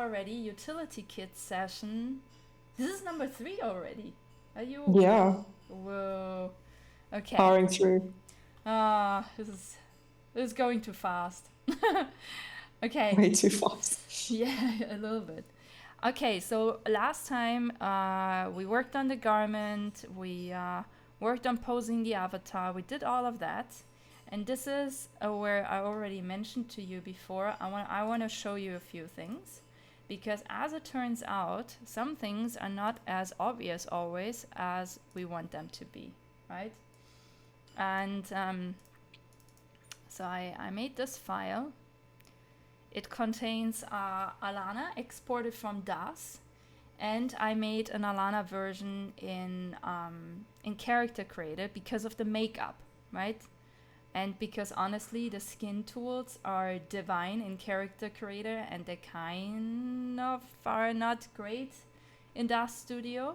already utility kit session. This is number 3 already. Are you? Yeah, Whoa. Okay. powering through. This is going too fast. Okay. Way too fast. Yeah, a little bit. Okay, so last time we worked on the garment, we worked on posing the avatar, we did all of that. And this is where I already mentioned to you before, I want to show you a few things. Because as it turns out, some things are not as obvious always as we want them to be, right? And so I made this file. It contains Alana exported from DAZ, and I made an Alana version in Character Creator because of the makeup, right? And because honestly, the skin tools are divine in Character Creator, and they kind of are not great in DazStudio.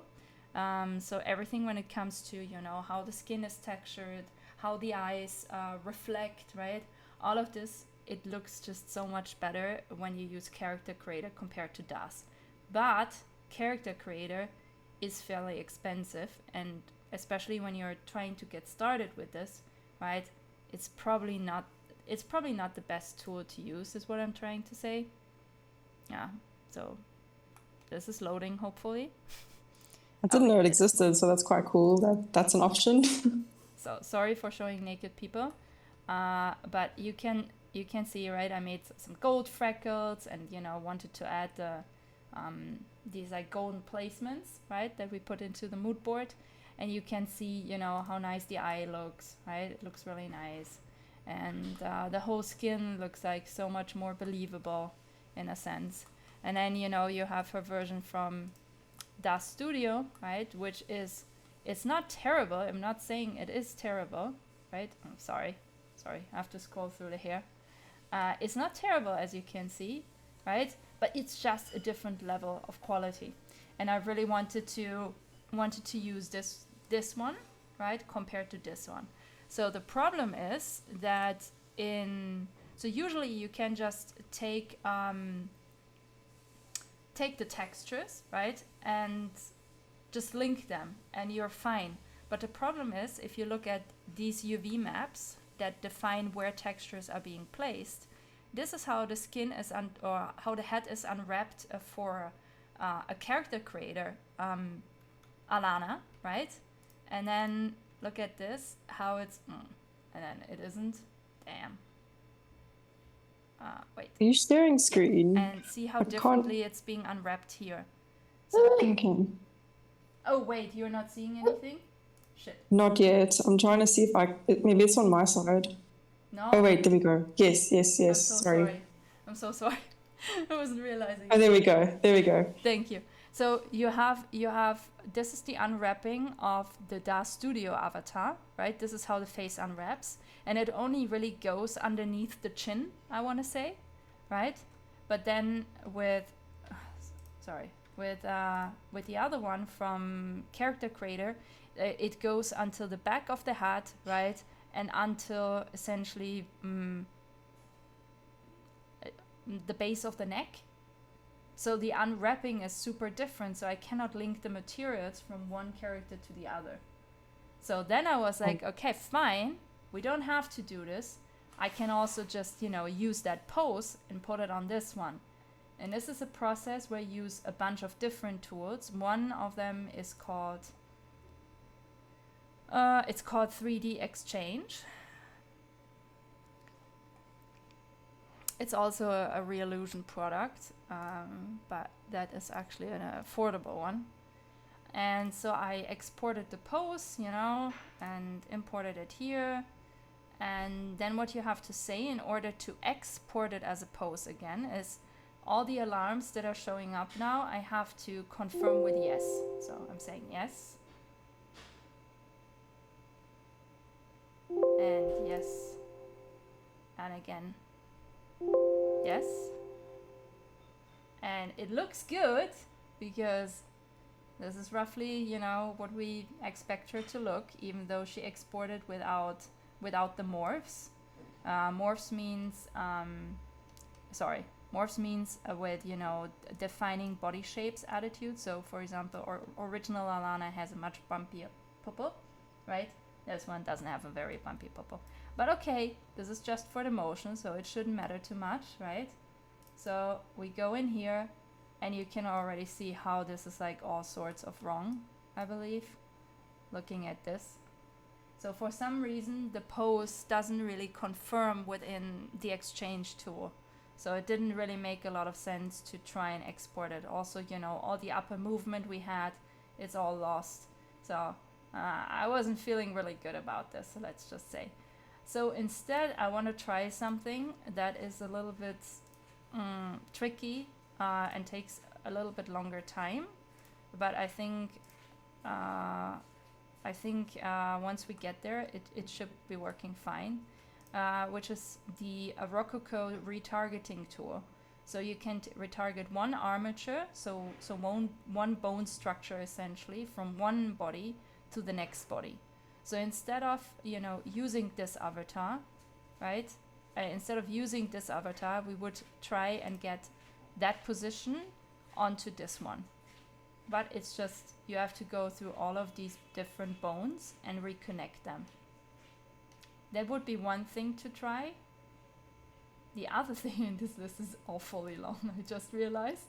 So everything when it comes to, you know, how the skin is textured, how the eyes reflect, right? All of this, it looks just so much better when you use Character Creator compared to DAZ. But Character Creator is fairly expensive, and especially when you're trying to get started with this, right? It's probably not the best tool to use, is what I'm trying to say. Yeah, so this is loading, hopefully. I didn't know it existed, so that's quite cool. That's an option. So sorry for showing naked people, but you can see, right? I made some gold freckles, and you know, wanted to add these like golden placements, right, that we put into the mood board. And you can see, you know, how nice the eye looks, right? It looks really nice. And the whole skin looks like so much more believable in a sense. And then, you know, you have her version from DazStudio, right? Which is, it's not terrible. I'm not saying it is terrible, right? I'm sorry. I have to scroll through the hair. It's not terrible, as you can see, right? But it's just a different level of quality. And I really wanted to use this one, right, compared to this one. So the problem is that so usually you can just take the textures, right, and just link them and you're fine. But the problem is, if you look at these UV maps that define where textures are being placed, this is how the skin is or how the head is unwrapped for a character creator, Alana, right? And then look at this, how it's, and then it isn't. Damn. Wait. Are you sharing screen? And see how differently it's being unwrapped here. So, okay. Oh wait, you're not seeing anything? Shit. Not yet. I'm trying to see if maybe it's on my side. No. Oh wait, there we go. Yes. I'm so sorry. I'm so sorry. I wasn't realizing. Oh, there we go. Thank you. So you have this is the unwrapping of the DazStudio avatar, right? This is how the face unwraps, and it only really goes underneath the chin, I want to say, right? But then with the other one from Character Creator, it goes until the back of the head, right? And until essentially the base of the neck. So the unwrapping is super different, so I cannot link the materials from one character to the other. So then I was like, okay, fine, we don't have to do this. I can also just, you know, use that pose and put it on this one. And this is a process where you use a bunch of different tools. One of them is called, it's called 3D Exchange. It's also a Reallusion product, but that is actually an affordable one. And so I exported the pose, you know, and imported it here. And then what you have to say in order to export it as a pose again is all the alarms that are showing up now, I have to confirm with yes. So I'm saying yes. And yes. And again. Yes. And it looks good because this is roughly, you know, what we expect her to look, even though she exported without the morphs. Morphs means, Morphs means with, defining body shapes attitude. So, for example, original Alana has a much bumpier pupil, right? This one doesn't have a very bumpy pupil. But okay, this is just for the motion, so it shouldn't matter too much, right? So we go in here, and you can already see how this is like all sorts of wrong, I believe, looking at this. So for some reason, the pose doesn't really confirm within the exchange tool. So it didn't really make a lot of sense to try and export it. Also, all the upper movement we had, it's all lost. So I wasn't feeling really good about this, let's just say. So instead, I want to try something that is a little bit tricky and takes a little bit longer time. But I think once we get there, it should be working fine. Which is the Rococo retargeting tool. So you can retarget one armature, so one bone structure essentially from one body to the next body. So instead of using this avatar, right? Instead of using this avatar, we would try and get that position onto this one. But it's just you have to go through all of these different bones and reconnect them. That would be one thing to try. The other thing, and this list is awfully long, I just realized,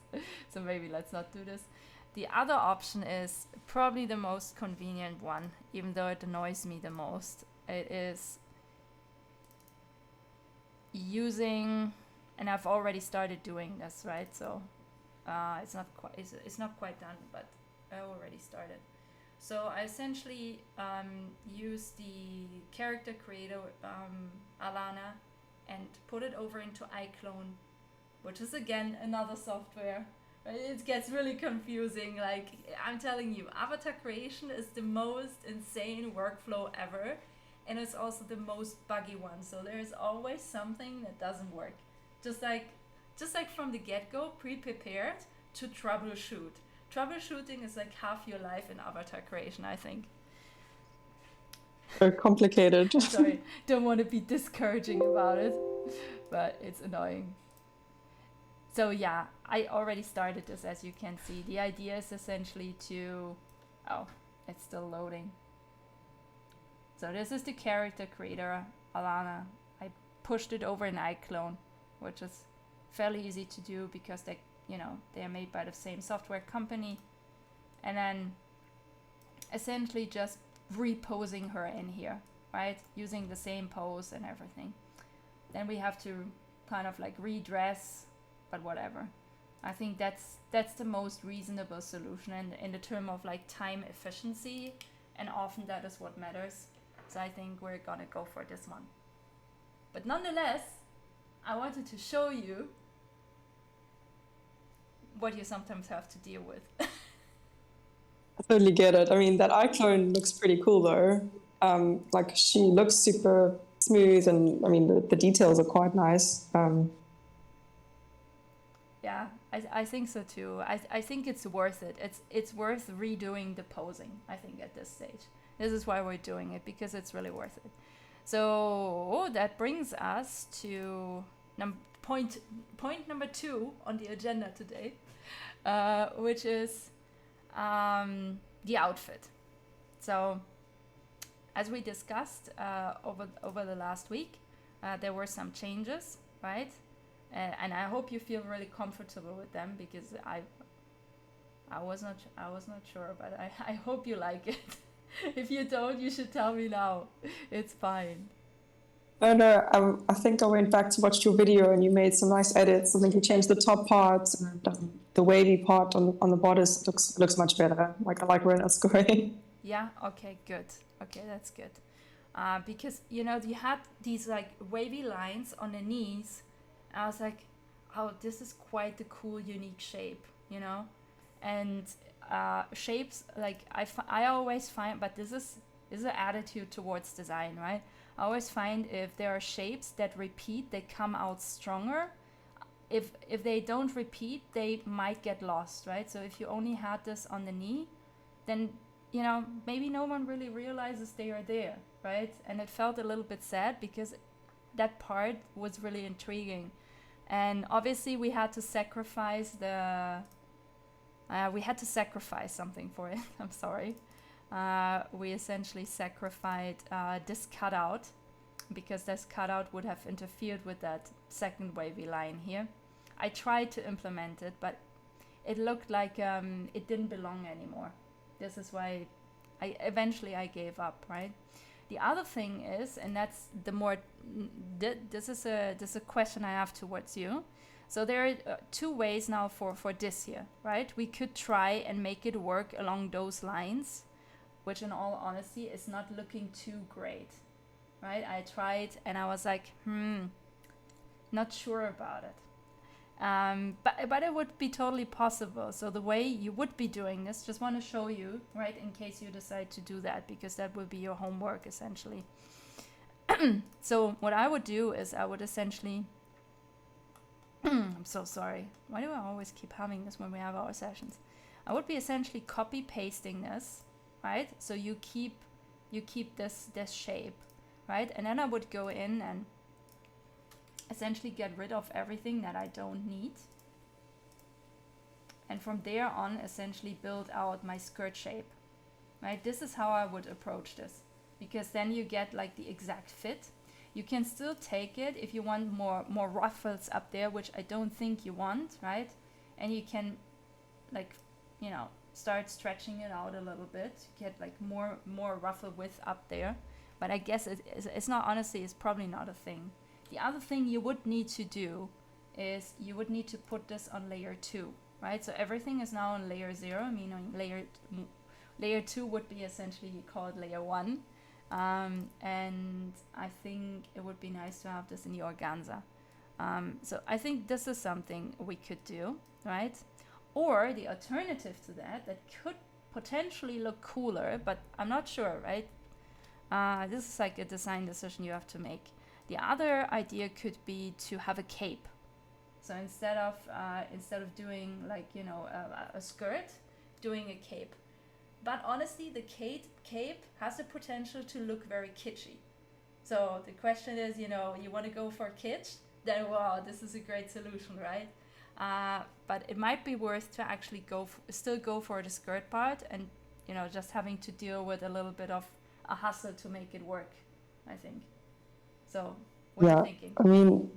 so maybe let's not do this. The other option is probably the most convenient one, even though it annoys me the most. It is using, and I've already started doing this, right? So it's not quite done, but I already started. So I essentially use the character creator Alana and put it over into iClone, which is again another software. It gets really confusing. Like, I'm telling you, avatar creation is the most insane workflow ever, and it's also the most buggy one. So there's always something that doesn't work. Just like from the get-go, pre-prepared to troubleshoot. Troubleshooting is like half your life in avatar creation, I think. Very complicated. Sorry, don't want to be discouraging about it, but it's annoying. So yeah, I already started this, as you can see. The idea is essentially to... Oh, it's still loading. So this is the character creator, Alana. I pushed it over in iClone, which is fairly easy to do because they are made by the same software company. And then essentially just reposing her in here, right? Using the same pose and everything. Then we have to kind of like redress, but whatever. I think that's the most reasonable solution in the term of like time efficiency, and often that is what matters. So I think we're gonna go for this one. But nonetheless, I wanted to show you what you sometimes have to deal with. I totally get it. I mean, that iClone looks pretty cool though. Like, she looks super smooth, and I mean the details are quite nice. Yeah, I think so too. I think it's worth it. It's worth redoing the posing, I think, at this stage. This is why we're doing it, because it's really worth it. So that brings us to point number 2 on the agenda today, which is the outfit. So as we discussed over the last week, there were some changes, right? And I hope you feel really comfortable with them, because I was not sure, but I hope you like it. If you don't, you should tell me now. It's fine. Oh no, I think I went back to watch your video and you made some nice edits. I think you changed the top part, and the wavy part on the bodice looks much better. Like, I like where that's going. Yeah, okay, good. Okay, that's good. Because, you had these like wavy lines on the knees. I was like, oh, this is quite a cool, unique shape, And shapes, like, I always find, but this is an attitude towards design, right? I always find if there are shapes that repeat, they come out stronger. If they don't repeat, they might get lost, right? So if you only had this on the knee, then, maybe no one really realizes they are there, right? And it felt a little bit sad, because that part was really intriguing. And obviously we had to sacrifice something for it. I'm sorry. We essentially sacrificed this cutout, because this cutout would have interfered with that second wavy line here. I tried to implement it, but it looked like it didn't belong anymore. This is why I eventually gave up, right? The other thing is, and that's the more, this is a question I have towards you. So there are two ways now for this here, right? We could try and make it work along those lines, which in all honesty is not looking too great, right? I tried and I was like, not sure about it. But it would be totally possible. So the way you would be doing this, just want to show you, right, in case you decide to do that, because that will be your homework essentially. So what I would do is I would essentially, I'm so sorry. Why do I always keep having this when we have our sessions? I would be essentially copy pasting this, right? So you keep this shape, right? And then I would go in and essentially get rid of everything that I don't need. And from there on, essentially build out my skirt shape, right? This is how I would approach this, because then you get like the exact fit. You can still take it if you want more ruffles up there, which I don't think you want, right? And you can, like, you know, start stretching it out a little bit, get like more ruffle width up there. But I guess it's not, honestly, it's probably not a thing. The other thing you would need to do is you would need to put this on layer 2, right? So everything is now on layer 0, meaning layer 2 would be essentially, you call it layer 1. And I think it would be nice to have this in the organza. So I think this is something we could do, right? Or the alternative to that could potentially look cooler, but I'm not sure, right? This is like a design decision you have to make. The other idea could be to have a cape. So instead of doing like, you know, a skirt, doing a cape. But honestly, the cape has the potential to look very kitschy. So the question is, you know, you want to go for kitsch? Then wow, this is a great solution, right? But it might be worth to actually still go for the skirt part, and, you know, just having to deal with a little bit of a hustle to make it work, I think. So, what are you thinking? I mean,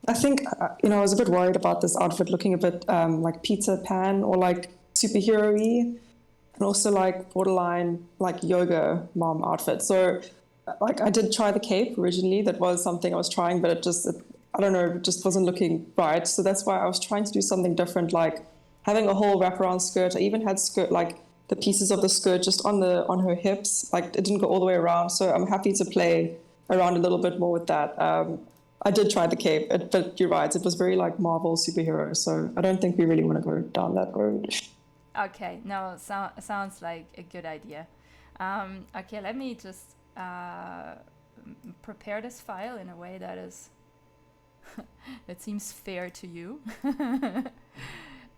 I think, you know, I was a bit worried about this outfit looking a bit like Peter Pan or like superhero-y, and also like borderline like yoga mom outfit. So, like, I did try the cape originally. That was something I was trying, but it I don't know, it just wasn't looking right. So that's why I was trying to do something different, like having a whole wraparound skirt. I even had like the pieces of the skirt just on her hips. Like, it didn't go all the way around. So I'm happy to play around a little bit more with that. I did try the cape, but you're right, it was very like Marvel superhero, so I don't think we really want to go down that road. Okay, no, sounds like a good idea. Okay, let me just prepare this file in a way that is that seems fair to you.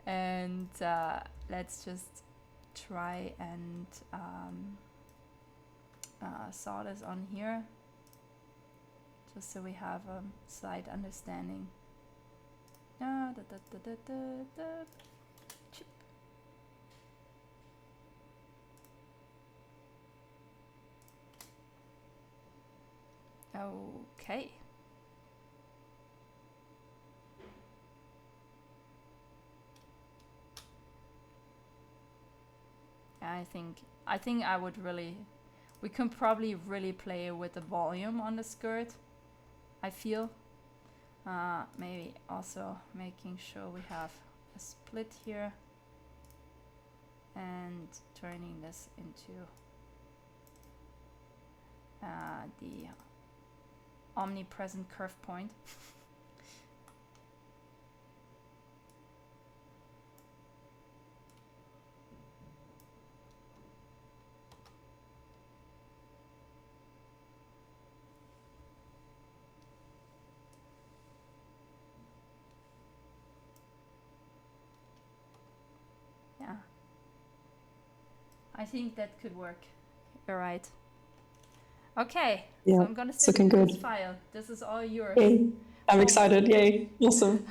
And let's just try and saw this on here, just so we have a slight understanding. Chip. Okay. I think I would really, we can probably really play with the volume on the skirt, I feel. Maybe also making sure we have a split here and turning this into the omnipresent curve point. Yeah, I think that could work. You're right. Okay, Yeah, so I'm gonna it's send looking you good. this file. This is all yours. Okay. I'm excited. Yay. Awesome.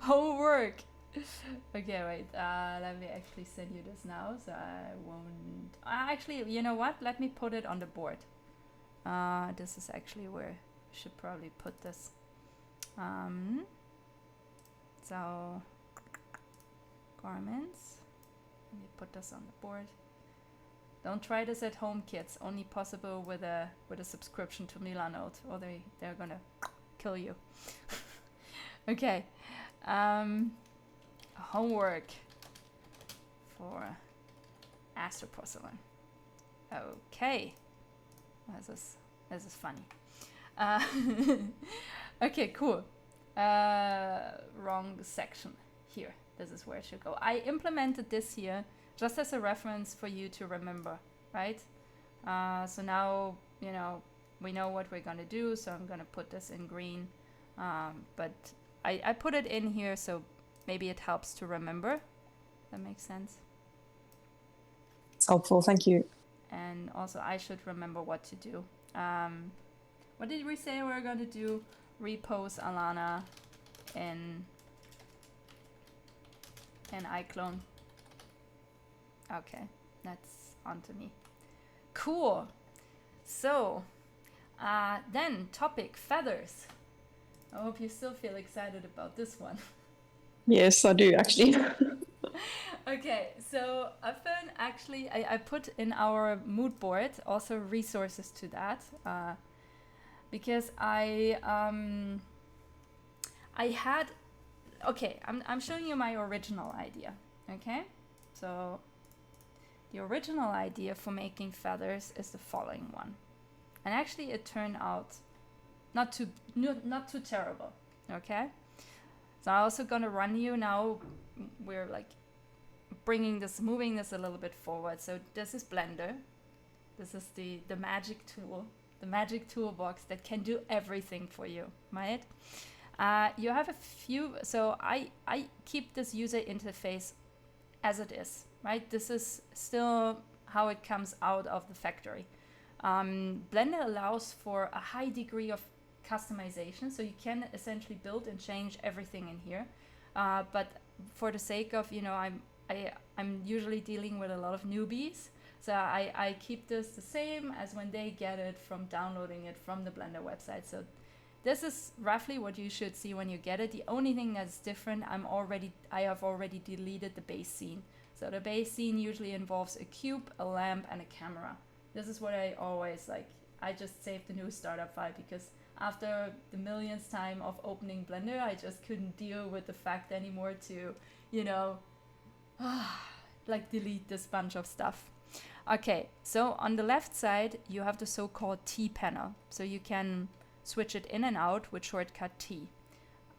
Homework. Okay, wait. Let me actually send you this now, so I won't. Actually, you know what? Let me put it on the board. This is actually where I should probably put this. So garments. Let me put this on the board. Don't try this at home, kids. Only possible with a subscription to Milanote, or they're gonna kill you. Okay. Homework for Astroporcelain. Okay. This is funny. Okay, cool. Wrong section here. This is where it should go. I implemented this here just as a reference for you to remember, right? So now, you know, we know what we're gonna do, so I'm gonna put this in green. But I put it in here, so maybe it helps to remember. That makes sense. It's helpful. Thank you. And also I should remember what to do. What did we say we were going to do? Repose Alana in iClone. Okay, that's onto me. Cool. So, then topic feathers. I hope you still feel excited about this one. Yes, I do actually. Okay, so I've been actually, I put in our mood board also resources to that, because I had, okay, I'm showing you my original idea, okay? So the original idea for making feathers is the following one. And actually it turned out not too terrible, okay? So I'm also gonna run you now, we're like moving this a little bit forward. So this is Blender. This is the magic tool, the magic toolbox that can do everything for you, right? You have a few, so I keep this user interface as it is, right? This is still how it comes out of the factory. Blender allows for a high degree of customization, so you can essentially build and change everything in here. But for the sake of, you know, I'm usually dealing with a lot of newbies, so I keep this the same as when they get it from downloading it from the Blender website. So this is roughly what you should see when you get it. The only thing that's different, I have already deleted the base scene. So the base scene usually involves a cube, a lamp, and a camera. This is what I always like. I just saved the new startup file because after the millionth time of opening Blender, I just couldn't deal with the fact anymore to, you know, like delete this bunch of stuff. Okay, so on the left side, you have the so-called T panel. So you can switch it in and out with shortcut T.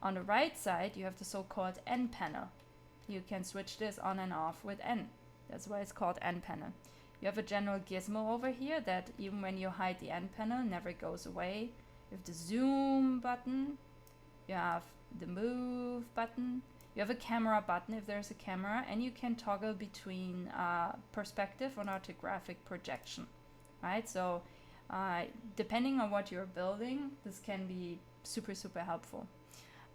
On the right side, you have the so-called N panel. You can switch this on and off with N. That's why it's called N panel. You have a general gizmo over here that even when you hide the N panel, never goes away. You have the zoom button. You have the move button. You have a camera button if there's a camera, and you can toggle between perspective and orthographic projection, right? So depending on what you're building, this can be super, super helpful.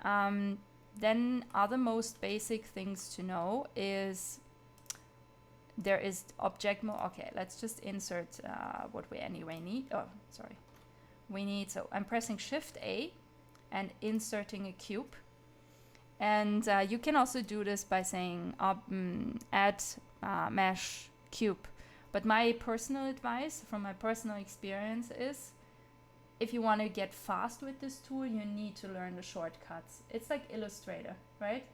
Then other most basic things to know is there is object mode. Okay, let's just insert what we anyway need. Oh, sorry. We need, so I'm pressing Shift A and inserting a cube. And you can also do this by saying add mesh cube. But my personal advice from my personal experience is if you want to get fast with this tool, you need to learn the shortcuts. It's like Illustrator, right?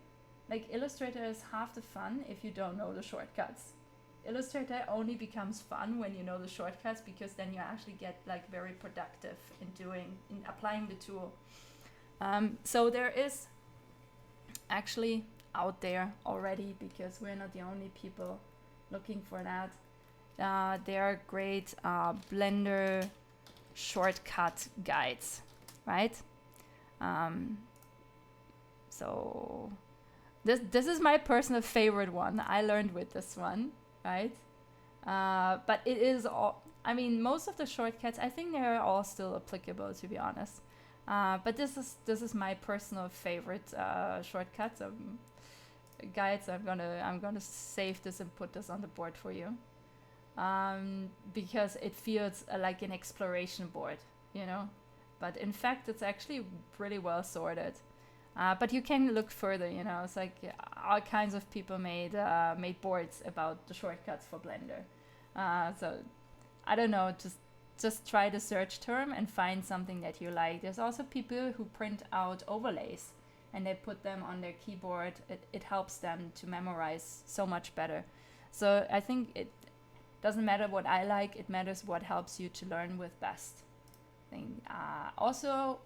Like Illustrator is half the fun if you don't know the shortcuts. Illustrator only becomes fun when you know the shortcuts, because then you actually get like very productive in applying the tool. So there is actually out there already, because we're not the only people looking for that. There are great Blender shortcut guides, right? So this is my personal favorite one. I learned with this one, right? But it is all, I mean, most of the shortcuts, I think they're all still applicable, to be honest. But this is my personal favorite shortcuts. Guides. I'm gonna save this and put this on the board for you, because it feels like an exploration board, you know. But in fact, it's actually pretty well sorted. But you can look further, you know. It's like all kinds of people made boards about the shortcuts for Blender. So I don't know, just try the search term and find something that you like. There's also people who print out overlays and they put them on their keyboard. It helps them to memorize so much better. So I think it doesn't matter what I like, it matters what helps you to learn with best. Also,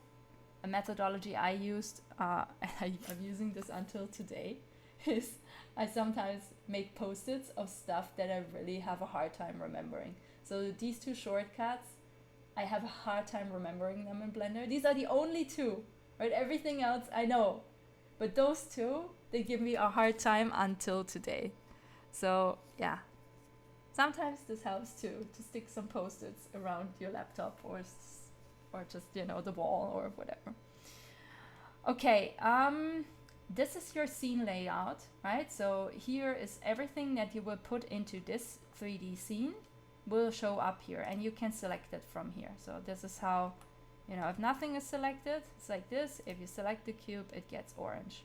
a methodology I used, and I'm using this until today, is I sometimes make post-its of stuff that I really have a hard time remembering. So these two shortcuts, I have a hard time remembering them in Blender. These are the only two, right? Everything else I know. But those two, they give me a hard time until today. So yeah, sometimes this helps too, to stick some post-its around your laptop or just, you know, the wall or whatever. Okay, this is your scene layout, right? So here is everything that you will put into this 3D scene will show up here, and you can select it from here. So this is how, you know, if nothing is selected, it's like this. If you select the cube, it gets orange.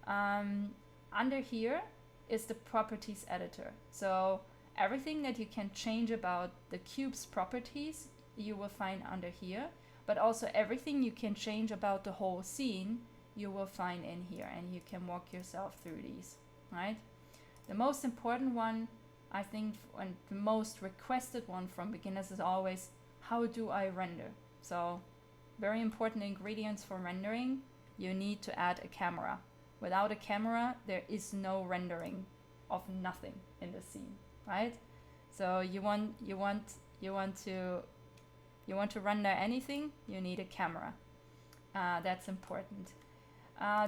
Under here is the properties editor. So everything that you can change about the cube's properties, you will find under here. But also everything you can change about the whole scene, you will find in here, and you can walk yourself through these, right? The most important one, I think, and the most requested one from beginners is always, how do I render? So very important ingredients for rendering, you need to add a camera. Without a camera, there is no rendering of nothing in the scene, right? So you want to render anything, you need a camera. That's important.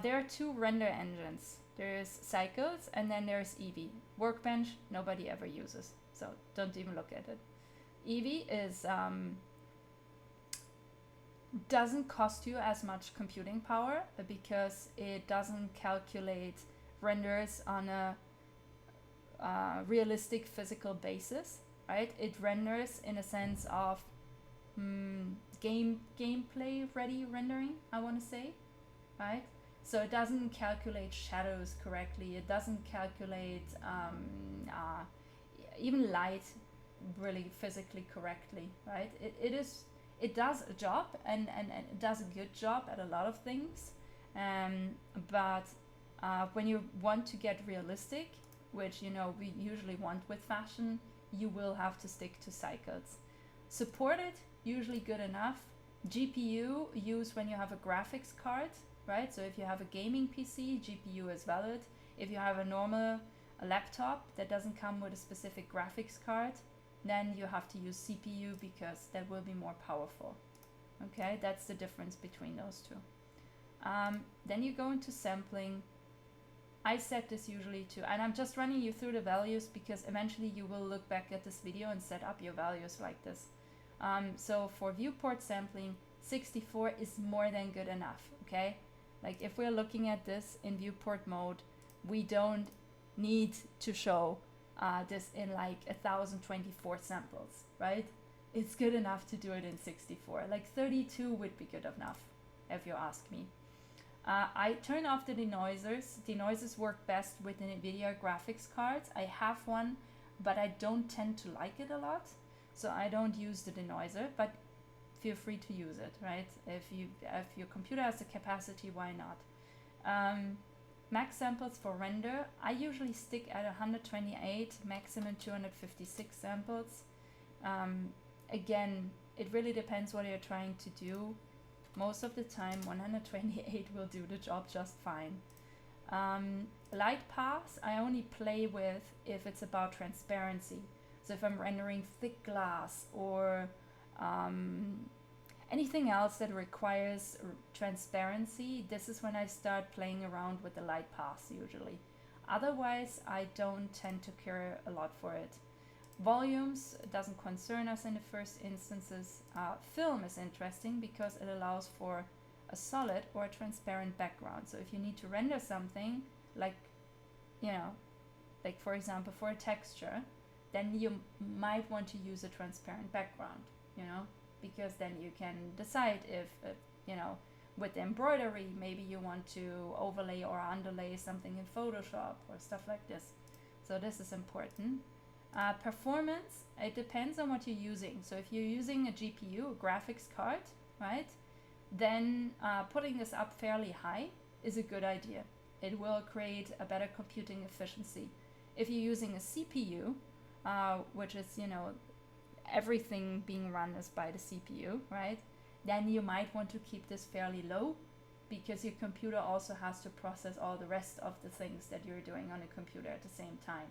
There are two render engines. There's Cycles and then there's Eevee. Workbench, nobody ever uses, so don't even look at it. Eevee is doesn't cost you as much computing power because it doesn't calculate renders on a realistic physical basis, right? It renders in a sense of gameplay ready rendering, I want to say, right? So it doesn't calculate shadows correctly. It doesn't calculate even light really physically correctly, right? It does a job and it does a good job at a lot of things, but when you want to get realistic, which, you know, we usually want with fashion, you will have to stick to Cycles. Supported, usually good enough. GPU use when you have a graphics card, right? So if you have a gaming PC, GPU is valid. If you have a laptop that doesn't come with a specific graphics card, then you have to use CPU because that will be more powerful. Okay, that's the difference between those two. Then you go into sampling. I set this usually to, and I'm just running you through the values because eventually you will look back at this video and set up your values like this. So for viewport sampling, 64 is more than good enough, okay? Like if we're looking at this in viewport mode, we don't need to show this in like 1024 samples, right? It's good enough to do it in 64. Like 32 would be good enough, if you ask me. I turn off the denoisers. Denoisers work best with an NVIDIA graphics cards. I have one, but I don't tend to like it a lot, so I don't use the denoiser, but feel free to use it, right? If your computer has the capacity, why not? Max samples for render, I usually stick at 128, maximum 256 samples. Again, it really depends what you're trying to do. Most of the time 128 will do the job just fine. Light paths I only play with if it's about transparency. So if I'm rendering thick glass or anything else that requires transparency, this is when I start playing around with the light paths usually. Otherwise, I don't tend to care a lot for it. Volumes doesn't concern us in the first instances. Film is interesting because it allows for a solid or a transparent background. So if you need to render something like, you know, like for example, for a texture, then you might want to use a transparent background, you know, because then you can decide if, you know, with embroidery, maybe you want to overlay or underlay something in Photoshop or stuff like this. So this is important. Performance, it depends on what you're using. So if you're using a GPU, a graphics card, right, then putting this up fairly high is a good idea. It will create a better computing efficiency. If you're using a CPU, which is, you know, everything being run is by the CPU, right, then you might want to keep this fairly low, because your computer also has to process all the rest of the things that you're doing on a computer at the same time,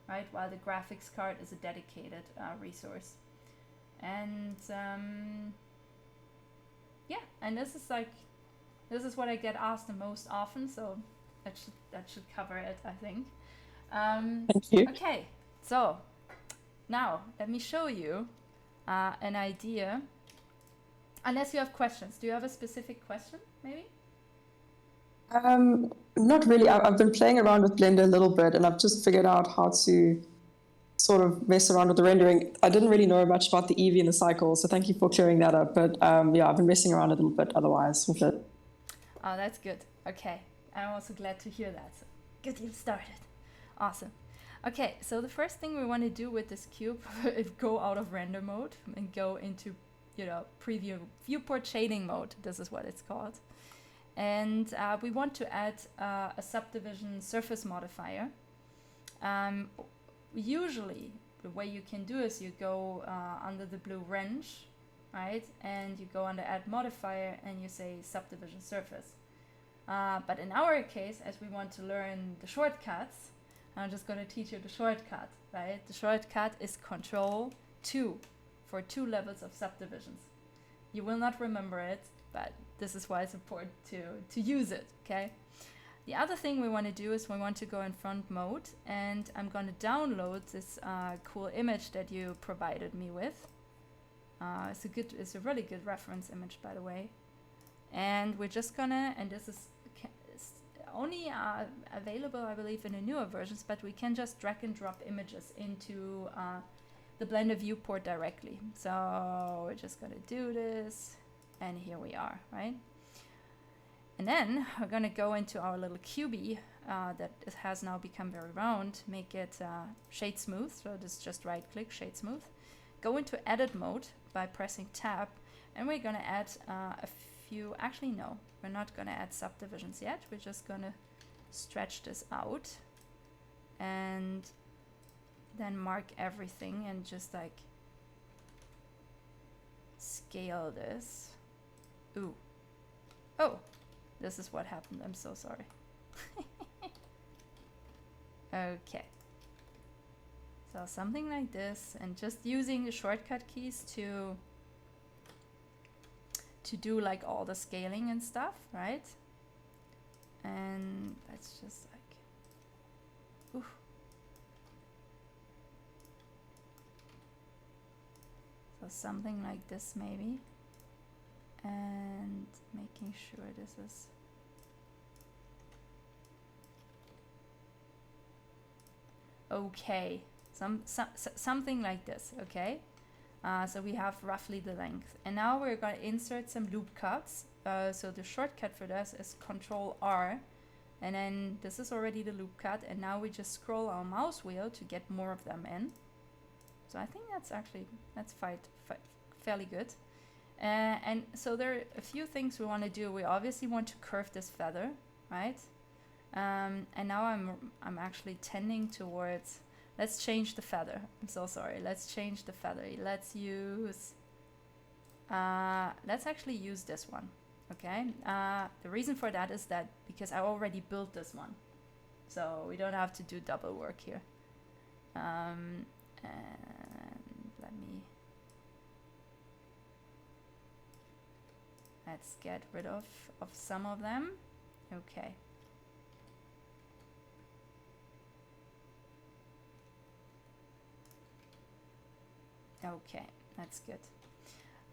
right, while the graphics card is a dedicated resource. And yeah, and this is what I get asked the most often, so that should cover it, I think. Thank you. Okay, so now let me show you an idea. Unless you have questions. Do you have a specific question, maybe? Not really. I've been playing around with Blender a little bit, and I've just figured out how to sort of mess around with the rendering. I didn't really know much about the Eevee and the cycle, so thank you for clearing that up. But yeah, I've been messing around a little bit otherwise with it. Oh, that's good. Okay, I'm also glad to hear that. So good, you started. Awesome. Okay, so the first thing we want to do with this cube is go out of render mode and go into, you know, preview viewport shading mode. This is what it's called. And we want to add a subdivision surface modifier. Usually the way you can do is you go under the blue wrench, right, and you go under add modifier and you say subdivision surface. But in our case, as we want to learn the shortcuts, I'm just going to teach you the shortcut, right? The shortcut is Control 2 for 2 levels of subdivisions. You will not remember it, but this is why it's important to use it, okay? The other thing we want to do is we want to go in front mode, and I'm going to download this cool image that you provided me with. It's a really good reference image, by the way. And we're just gonna, and this is only available, I believe, in the newer versions, but we can just drag and drop images into the Blender viewport directly. So we're just gonna do this, and here we are, right? And then we're gonna go into our little cubey that it has now become very round, make it shade smooth. So this just right click, shade smooth. Go into edit mode by pressing tab, and we're gonna add a few, actually no, we're not gonna add subdivisions yet. We're just gonna stretch this out and then mark everything and just like scale this. Ooh. Oh, this is what happened. I'm so sorry. Okay. So something like this, and just using the shortcut keys to do like all the scaling and stuff, right? And that's just like, oof. So something like this maybe, and making sure this is okay. Something like this, okay? So we have roughly the length. And now we're going to insert some loop cuts. So the shortcut for this is Control R. And then this is already the loop cut. And now we just scroll our mouse wheel to get more of them in. So I think that's fairly good. And so there are a few things we want to do. We obviously want to curve this feather, right? And now I'm actually tending towards, let's change the feather. I'm so sorry. Let's change the feather. Let's actually use this one. Okay. The reason for that is that because I already built this one, so we don't have to do double work here. And let's get rid of some of them. Okay. Okay, that's good.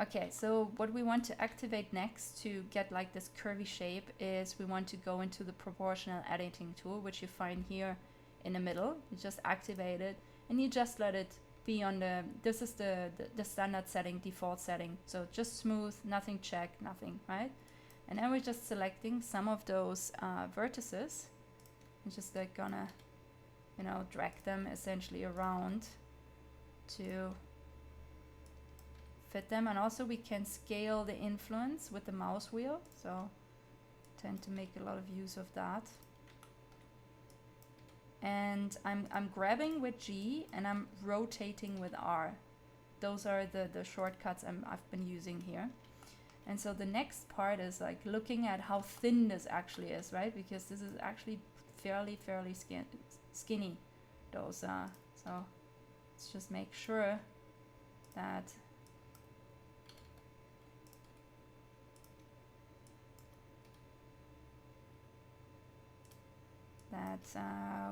Okay, so what we want to activate next to get like this curvy shape is we want to go into the proportional editing tool, which you find here in the middle. You just activate it and you just let it be on the, this is the standard setting, default setting. So just smooth, nothing check, nothing, right? And then we're just selecting some of those vertices and just like gonna, you know, drag them essentially around to fit them. And also we can scale the influence with the mouse wheel, so tend to make a lot of use of that. And I'm grabbing with G and I'm rotating with R. Those are the shortcuts I've been using here. And so the next part is like looking at how thin this actually is, right? Because this is actually fairly skinny, those so let's just make sure that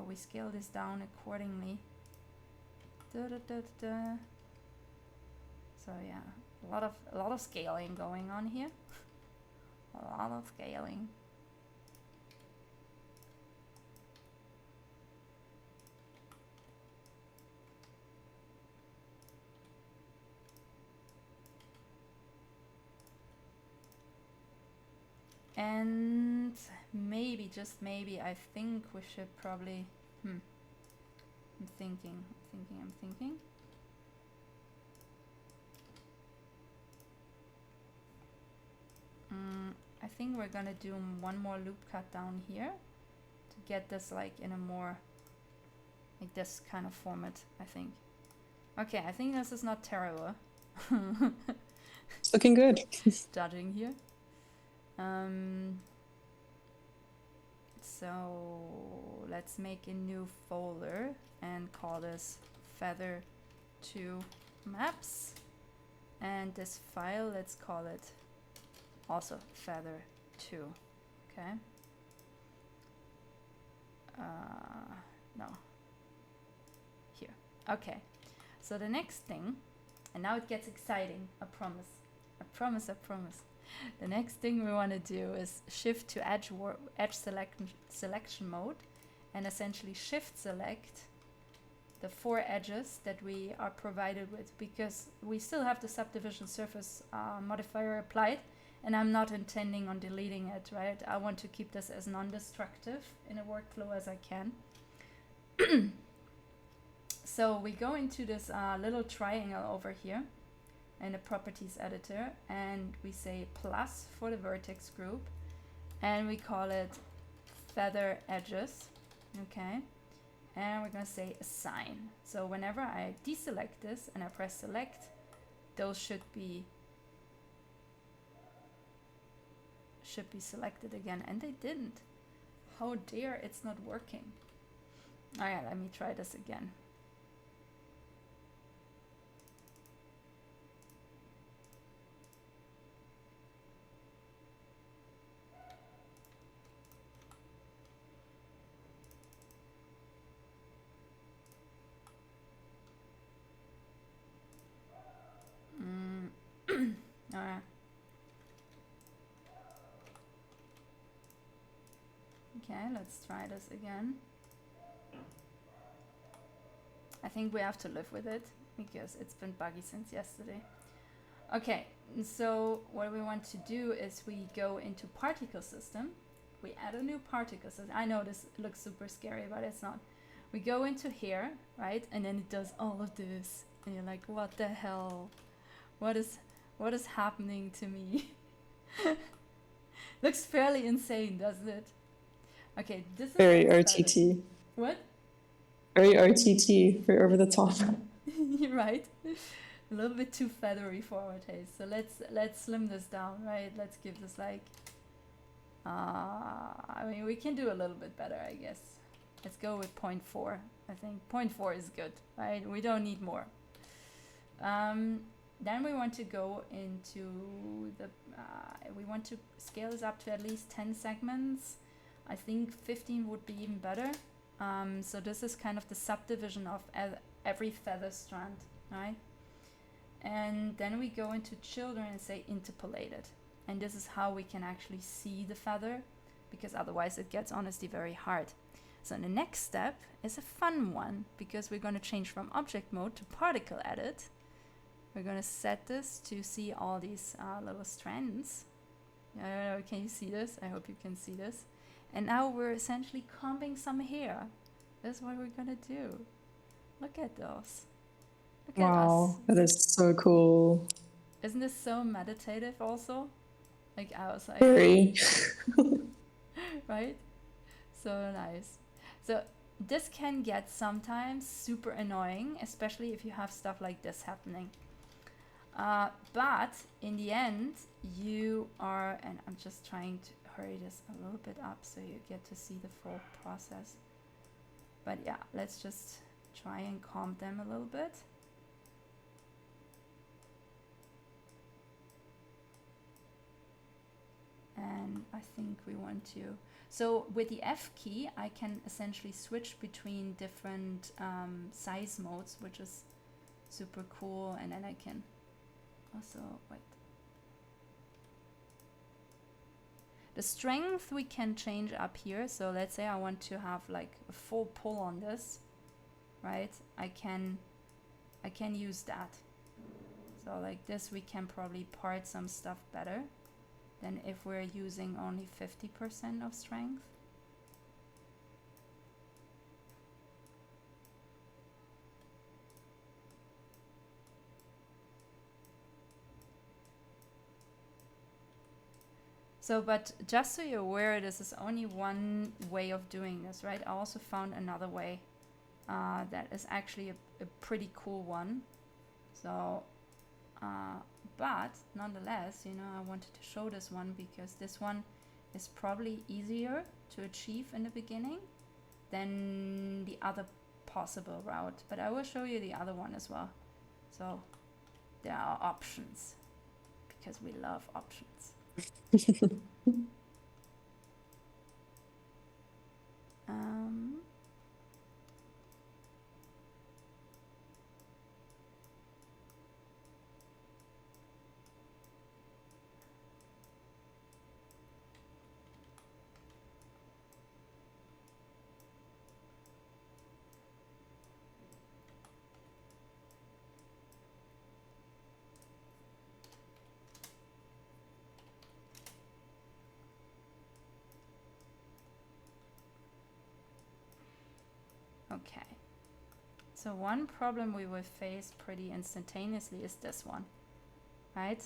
we scale this down accordingly. So yeah, a lot of scaling going on here. A lot of scaling. And maybe, just maybe, I think we should probably, I'm thinking. I think we're gonna do one more loop cut down here to get this like in a more, like this kind of format, I think. Okay, I think this is not terrible. It's looking good. Judging here. So let's make a new folder and call this feather 2 maps, and this file, let's call it also feather 2. Okay, no, here. Okay, so the next thing, and now it gets exciting, I promise. The next thing we want to do is shift to edge selection mode and essentially shift select the 4 edges that we are provided with, because we still have the subdivision surface modifier applied and I'm not intending on deleting it, right? I want to keep this as non-destructive in a workflow as I can. So we go into this little triangle over here in the properties editor and we say plus for the vertex group and we call it feather edges. Okay, and we're gonna say assign. So whenever I deselect this and I press select, those should be selected again, and they didn't. How dare it's not working. Alright, let me try this again. Alright. Okay, let's try this again. I think we have to live with it because it's been buggy since yesterday. Okay, so what we want to do is we go into particle system. We add a new particle system. I know this looks super scary, but it's not. We go into here, right? And then it does all of this. And you're like, what the hell? What is happening to me? Looks fairly insane, doesn't it? Okay, this is very RTT. What? Very RTT, very over the top. You're right. A little bit too feathery for our taste. So let's slim this down, right? Let's give this like I mean, we can do a little bit better, I guess. Let's go with 0.4. I think 0.4 is good, right? We don't need more. Then we want to go into the we want to scale this up to at least 10 segments. I think 15 would be even better. So this is kind of the subdivision of every feather strand, right? And then we go into children and say interpolated. And this is how we can actually see the feather, because otherwise it gets honestly very hard. So the next step is a fun one, because we're going to change from object mode to particle edit. We're going to set this to see all these little strands. Can you see this? I hope you can see this. And now we're essentially combing some hair. That's what we're going to do. Look at those. Look at us. Wow, that is so cool. Isn't this so meditative also? Like I was like, Very. right? So nice. So this can get sometimes super annoying, especially if you have stuff like this happening. But in the end, you are, and I'm just trying to hurry this a little bit up so you get to see the full process. But yeah, let's just try and comb them a little bit. And I think we want to, so with the F key, I can essentially switch between different size modes, which is super cool. And then I can also, wait. The strength we can change up here. So let's say I want to have like a full pull on this, right? I can use that. So like this, we can probably part some stuff better than if we're using only 50% of strength. So, but just so you're aware, this is only one way of doing this, right? I also found another way that is actually a pretty cool one. So, but nonetheless, you know, I wanted to show this one because this one is probably easier to achieve in the beginning than the other possible route. But I will show you the other one as well. So there are options because we love options. Okay, so one problem we will face pretty instantaneously is this one, right?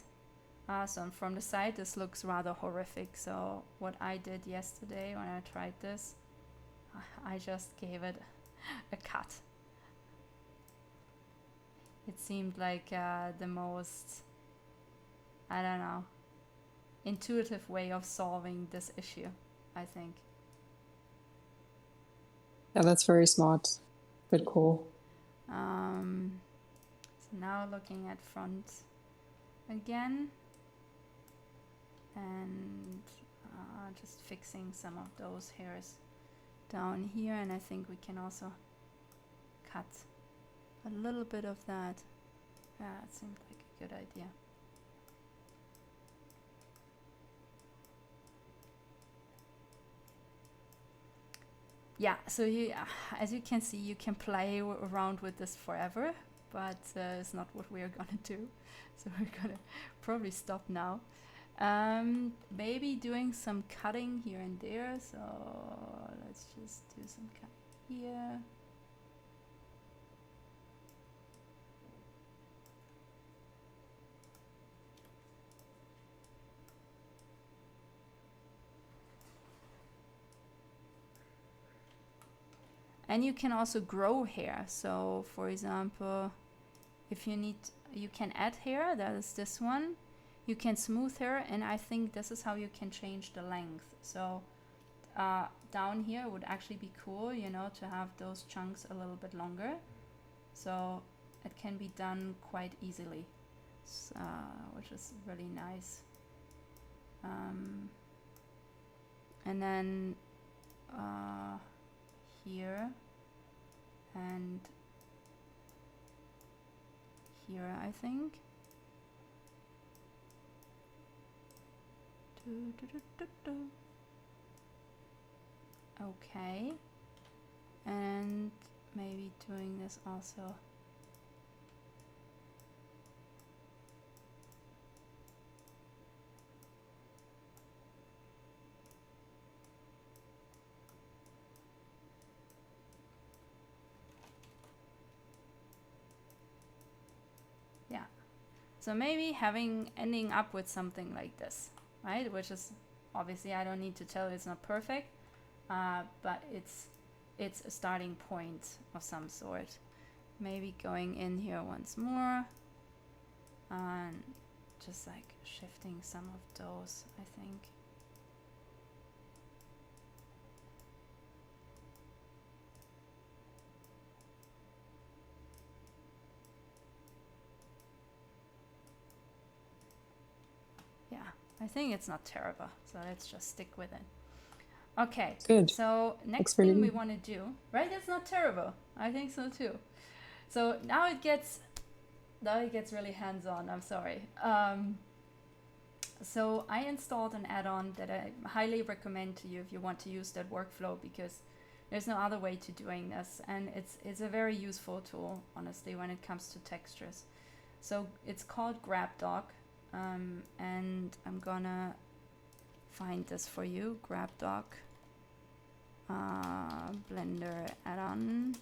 So from the side, this looks rather horrific. So what I did yesterday when I tried this, I just gave it a cut. It seemed like the most, I don't know, intuitive way of solving this issue, I think. Yeah, that's very smart, but cool. So now looking at front again, and just fixing some of those hairs down here, and I think we can also cut a little bit of that. Yeah, it seemed like a good idea. Yeah, so you, as you can see, you can play around with this forever, but it's not what we're gonna do. So we're gonna probably stop now. Maybe doing some cutting here and there. So let's just do some cutting here. And you can also grow hair. So for example, if you need, you can add hair, that is this one. You can smooth hair, and I think this is how you can change the length. So down here would actually be cool, you know, to have those chunks a little bit longer. So it can be done quite easily, which is really nice. And then here and here, I think. Okay, and maybe doing this also. Yeah, so maybe ending up with something like this, right? Which is obviously, I don't need to tell you it's not perfect, but it's a starting point of some sort. Maybe going in here once more and just like shifting some of those, I think. Yeah, I think it's not terrible, so let's just stick with it. Okay, good. So next thing we want to do, right? It's not terrible. I think so too. So now it gets really hands-on. I'm sorry. So I installed an add-on that I highly recommend to you if you want to use that workflow, because there's no other way to doing this, and it's a very useful tool, honestly, when it comes to textures. So it's called GrabDoc, and I'm gonna find this for you. GrabDoc, Blender add-on.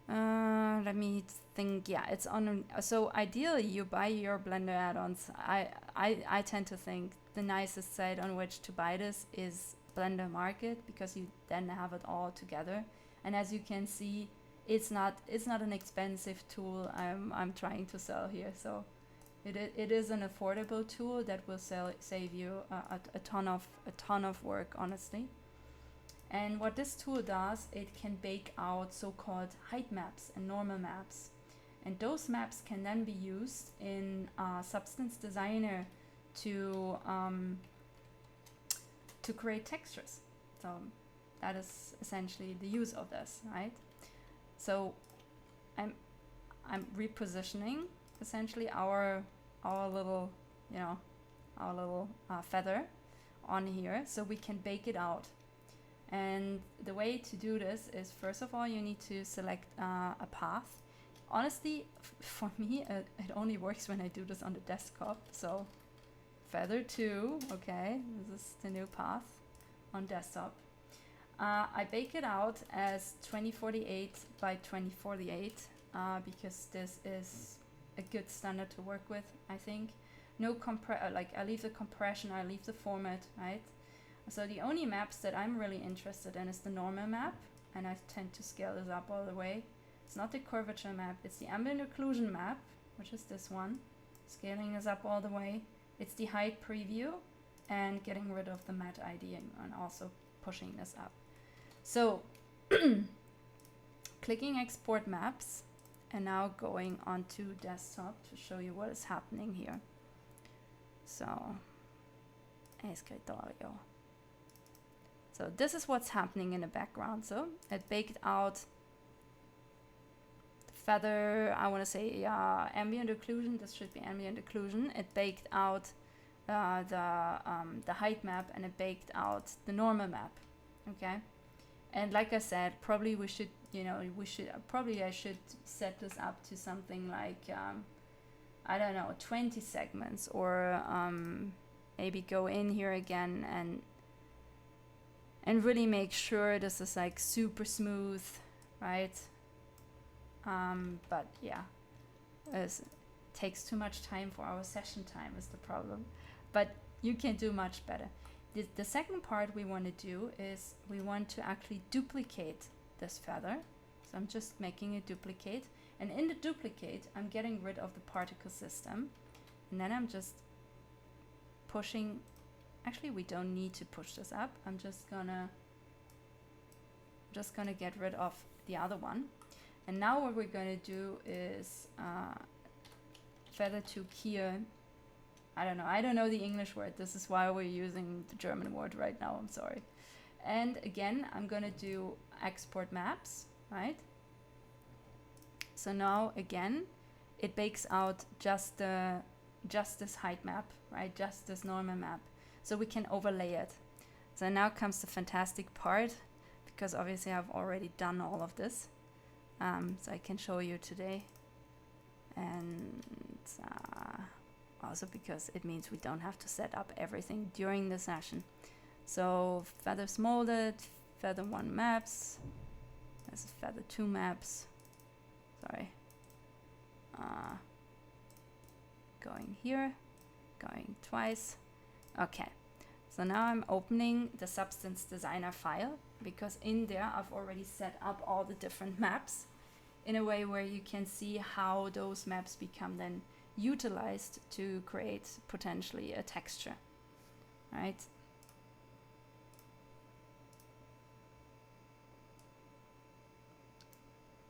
Let me think. Yeah, it's on. So ideally, you buy your Blender add-ons. I tend to think the nicest site on which to buy this is Blender Market, because you then have it all together. And as you can see, it's not an expensive tool I'm trying to sell here. So it is an affordable tool that will save you a ton of work, honestly. And what this tool does, it can bake out so-called height maps and normal maps. And those maps can then be used in Substance Designer to create textures. So that is essentially the use of this, right? So I'm repositioning essentially our little, feather on here, so we can bake it out. And the way to do this is, first of all, you need to select a path. Honestly, for me, it only works when I do this on the desktop. So feather 2, okay, this is the new path on desktop. I bake it out as 2048 by 2048 because this is a good standard to work with, I think. No I leave the compression, I leave the format, right? So the only maps that I'm really interested in is the normal map, and I tend to scale this up all the way. It's not the curvature map, it's the ambient occlusion map, which is this one. Scaling this up all the way. It's the height preview, and getting rid of the matte ID and also pushing this up. So clicking export maps, and now going onto desktop to show you what is happening here. So escritorio. So this is what's happening in the background. So it baked out the feather, I want to say ambient occlusion, this should be ambient occlusion. It baked out the height map, and it baked out the normal map, okay? And like I said, probably I should set this up to something like, I don't know, 20 segments, or maybe go in here again and really make sure this is like super smooth, right? But yeah, it takes too much time for our session time is the problem. But you can do much better. The second part we want to do is we want to actually duplicate this feather. So I'm just making a duplicate. And in the duplicate, I'm getting rid of the particle system. And then I'm just pushing. Actually, we don't need to push this up. I'm just gonna get rid of the other one. And now what we're gonna do is feather to here. I don't know the English word. This is why we're using the German word right now. I'm sorry. And again, I'm gonna do export maps, right? So now again, it bakes out just this height map, right? Just this normal map. So we can overlay it. So now comes the fantastic part, because obviously I've already done all of this. So I can show you today. And also because it means we don't have to set up everything during the session. So feathers molded, feather 1 maps, there's feather 2 maps, sorry, going here, going twice. Okay, so now I'm opening the Substance Designer file, because in there I've already set up all the different maps in a way where you can see how those maps become then utilized to create potentially a texture, right?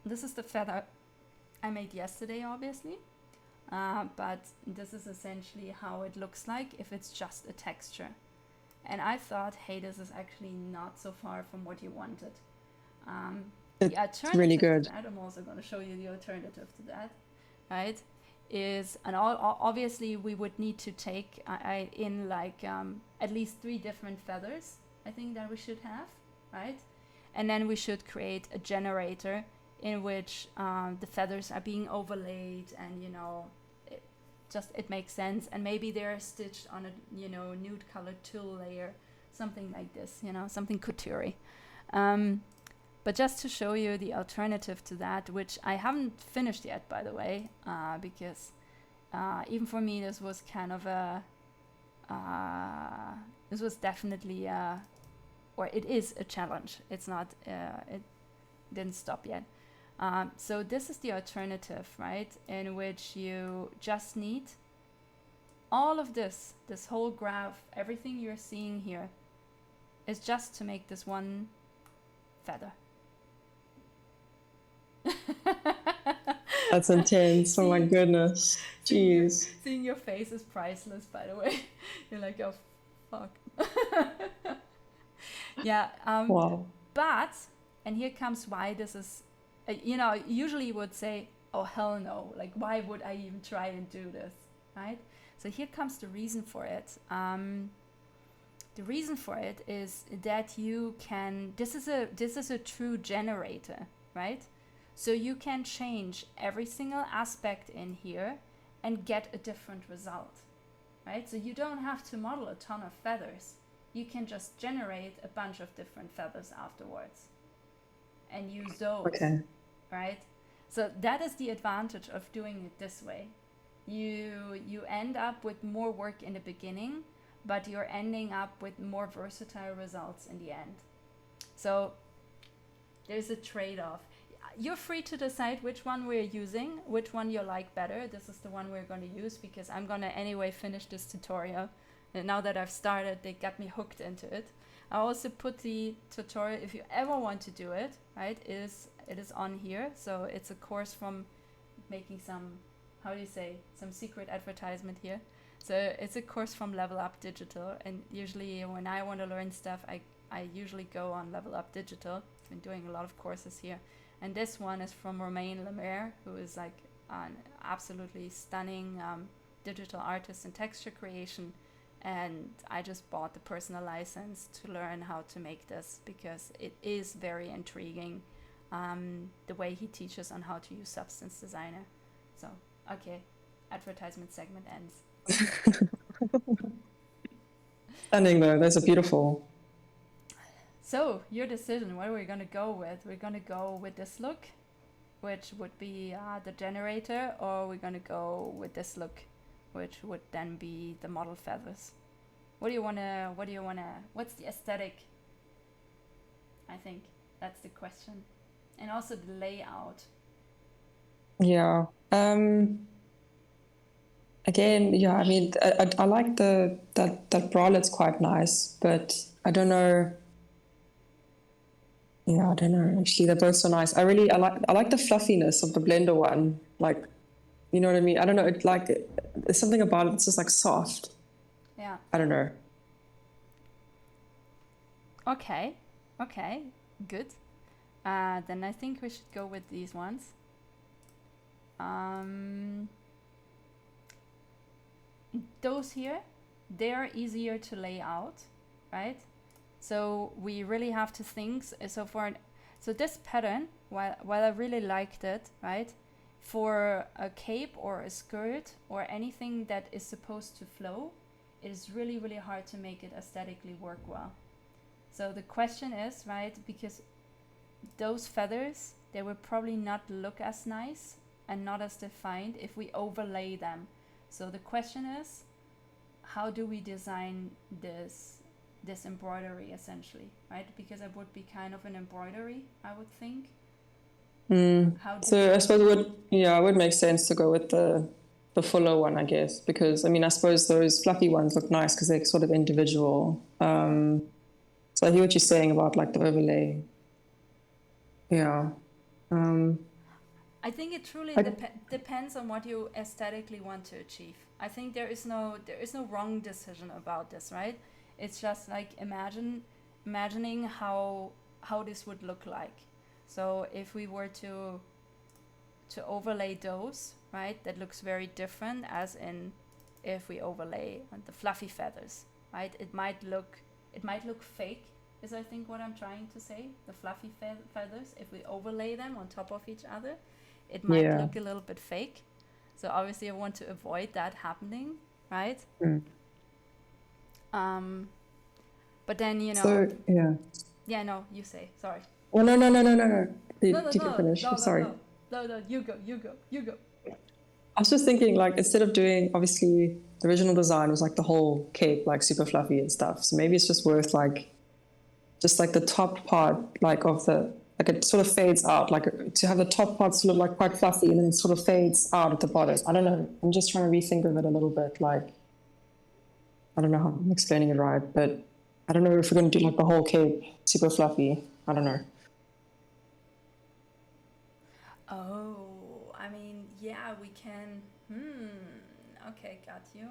This is the feather I made yesterday, obviously, but this is essentially how it looks like if it's just a texture. And I thought, hey, this is actually not so far from what you wanted. It's really good. To that, I'm also going to show you the alternative to that, right? Is, and obviously we would need to take in like at least 3 different feathers, I think, that we should have, right? And then we should create a generator in which the feathers are being overlaid, and you know, it makes sense, and maybe they're stitched on a, you know, nude colored tulle layer, something like this, you know, something couture-y. But just to show you the alternative to that, which I haven't finished yet, by the way, because even for me this was kind of a this was definitely or it is a challenge. It's not it didn't stop yet. So this is the alternative, right, in which you just need all of this whole graph, everything you're seeing here is just to make this one feather. That's intense. Oh my goodness. Jeez. Seeing your face is priceless, by the way. You're like, oh, fuck. Yeah. Wow. But, and here comes why this is, you know, usually you would say, oh, hell no. Like, why would I even try and do this, right? So here comes the reason for it. The reason for it is that you can, this is a true generator, right? So you can change every single aspect in here and get a different result, right? So you don't have to model a ton of feathers. You can just generate a bunch of different feathers afterwards and use those, Okay. right? So that is the advantage of doing it this way. You end up with more work in the beginning, but you're ending up with more versatile results in the end. So there's a trade-off. You're free to decide which one we're using, which one you like better. This is the one we're going to use because I'm going to anyway finish this tutorial. And now that I've started, they got me hooked into it. I also put the tutorial, if you ever want to do it, right, it is on here. So it's a course from making some, how do you say, some secret advertisement here. So it's a course from Level Up Digital. And usually when I want to learn stuff, I usually go on Level Up Digital. I've been doing a lot of courses here. And this one is from Romain Lemaire, who is like an absolutely stunning digital artist in texture creation. And I just bought the personal license to learn how to make this because it is very intriguing, the way he teaches on how to use Substance Designer. So, okay, advertisement segment ends. Stunning though, those are beautiful. So, your decision, what are we going to go with? We're going to go with this look, which would be the generator, or we're going to go with this look, which would then be the model feathers. What's the aesthetic? I think that's the question. And also the layout. Yeah. Again, yeah, I mean, I like that bralettes quite nice, but I don't know. Yeah, I don't know. Actually, they're both so nice. I like the fluffiness of the blender one. Like, you know what I mean? I don't know. It's like there's something about it that's just like soft. Yeah. I don't know. Okay. Okay. Good. Then I think we should go with these ones. Um, those here, they are easier to lay out, right? So we really have to think. So this pattern, while I really liked it, right? For a cape or a skirt or anything that is supposed to flow, it is really, really hard to make it aesthetically work well. So the question is, right, because those feathers, they will probably not look as nice and not as defined if we overlay them. So the question is, how do we design this embroidery essentially, right? Because it would be kind of an embroidery, I would think. So I suppose it would make sense to go with the fuller one, I guess, because I mean, I suppose those fluffy ones look nice because they're sort of individual. So I hear what you're saying about like the overlay. Yeah. I think it truly depends on what you aesthetically want to achieve. I think there is no wrong decision about this, right? It's just like imagining how this would look like. So if we were to overlay those, right, that looks very different as in if we overlay the fluffy feathers, right? It might look fake, is I think what I'm trying to say. The fluffy feathers, if we overlay them on top of each other, it might look a little bit fake. So obviously I want to avoid that happening, right? But then, you know. So, yeah. Yeah, no, you say. Sorry. Well, no. You can finish. No, sorry. No, you go. I was just thinking, like, instead of doing, obviously, the original design was like the whole cape, like super fluffy and stuff. So maybe it's just worth like, just like the top part, like of the, like it sort of fades out, like to have the top part sort of like quite fluffy and then it sort of fades out at the bottom. I don't know. I'm just trying to rethink of it a little bit. Like, I don't know how I'm explaining it right, but I don't know if we're going to do like the whole cape super fluffy. I don't know. Oh, I mean, yeah, we can. Okay, got you.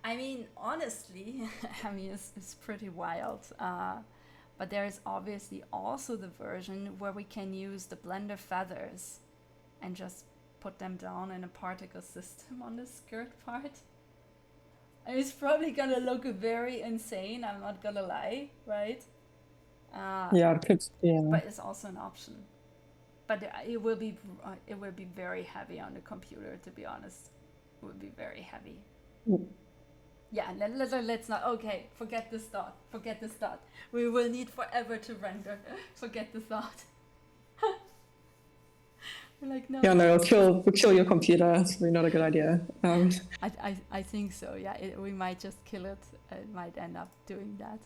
I mean, honestly, I mean, it's pretty wild. But there is obviously also the version where we can use the blender feathers and just put them down in a particle system on the skirt part. And it's probably gonna look very insane, I'm not gonna lie, right? Yeah, it could. Yeah. But it's also an option. But it will be very heavy on the computer, to be honest. It would be very heavy. Yeah, let's not. Okay, forget this thought. We will need forever to render. Forget the thought. We're like, no. Yeah, no, we'll kill your computer. It's probably not a good idea. I think so. Yeah, we might just kill it. It might end up doing that.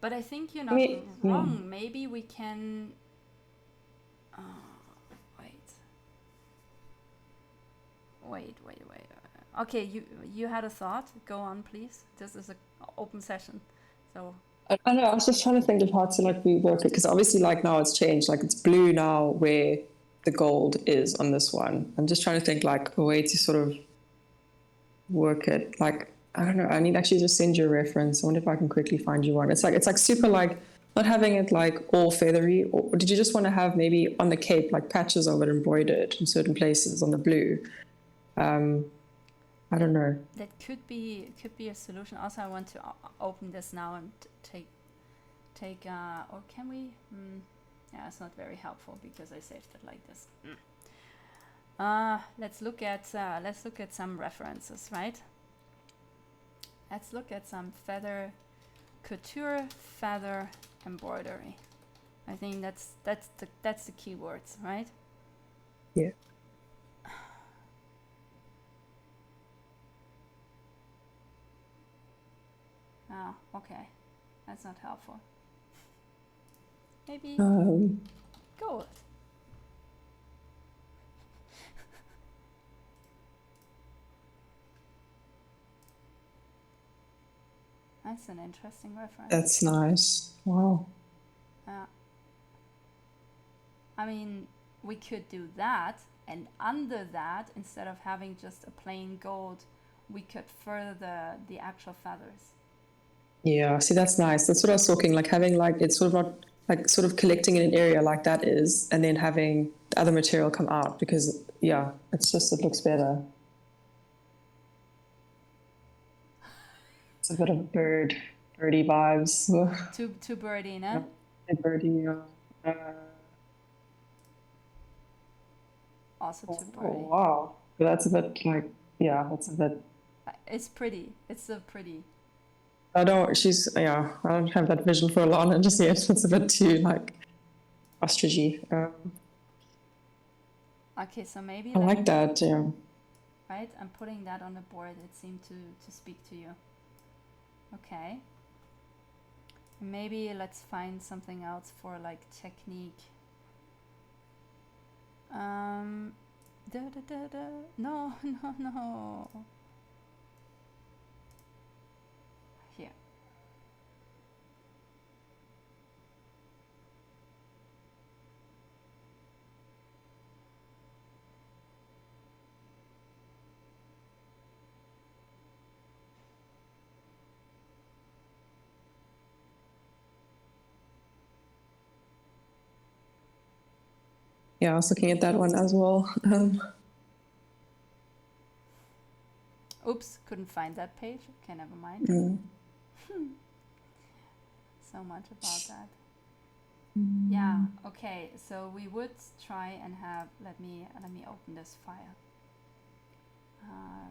But I think you're not wrong. Maybe we can. Wait. Okay, you had a thought. Go on, please. This is an open session, so. I know. I was just trying to think of how to like rework it because obviously, like now it's changed. Like it's blue now, where the gold is on this one. I'm just trying to think like a way to sort of work it. Like I don't know. I need actually just send you a reference. I wonder if I can quickly find you one. It's like super like not having it like all feathery. Or did you just want to have maybe on the cape like patches of it embroidered in certain places on the blue? I don't know. That could be a solution. Also, I want to open this now and take. Or can we? Yeah, it's not very helpful because I saved it like this. Let's look at some references, right? Let's look at some feather couture, feather embroidery. I think that's the keywords, right? Yeah. Oh, okay. That's not helpful. Maybe gold. That's an interesting reference. That's nice. Wow. I mean, we could do that, and under that, instead of having just a plain gold, we could further the actual feathers. Yeah, see, that's nice. That's what I was talking, like having like it's sort of not like sort of collecting in an area like that is, and then having the other material come out because yeah, it's just it looks better. It's a bit of birdie vibes. Too birdie, no? A birdie. Also too Oh birdie. wow, but that's a bit like yeah, that's a bit. It's pretty. It's so pretty. I don't. She's yeah. I don't have that vision for Alana just yet. It's a bit too like ostrichy. Okay, so maybe I like that. Yeah. right? I'm putting that on the board. It seemed to speak to you. Okay. Maybe let's find something else for like technique. No, no, no. Here. Yeah, I was looking at that one as well. Oops, couldn't find that page. Okay, never mind. So much about that. Yeah, okay, so we would try and have, let me open this file.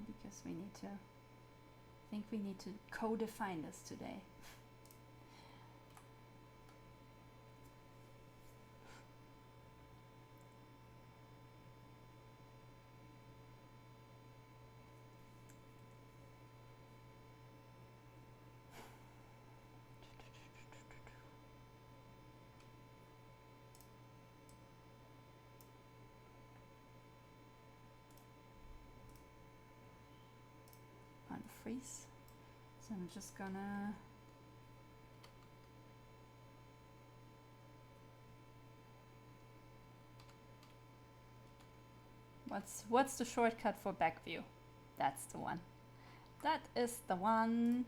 Because we need to, I think we need to co-define this today. Unfreeze. So I'm just gonna what's the shortcut for back view? That's the one. That is the one.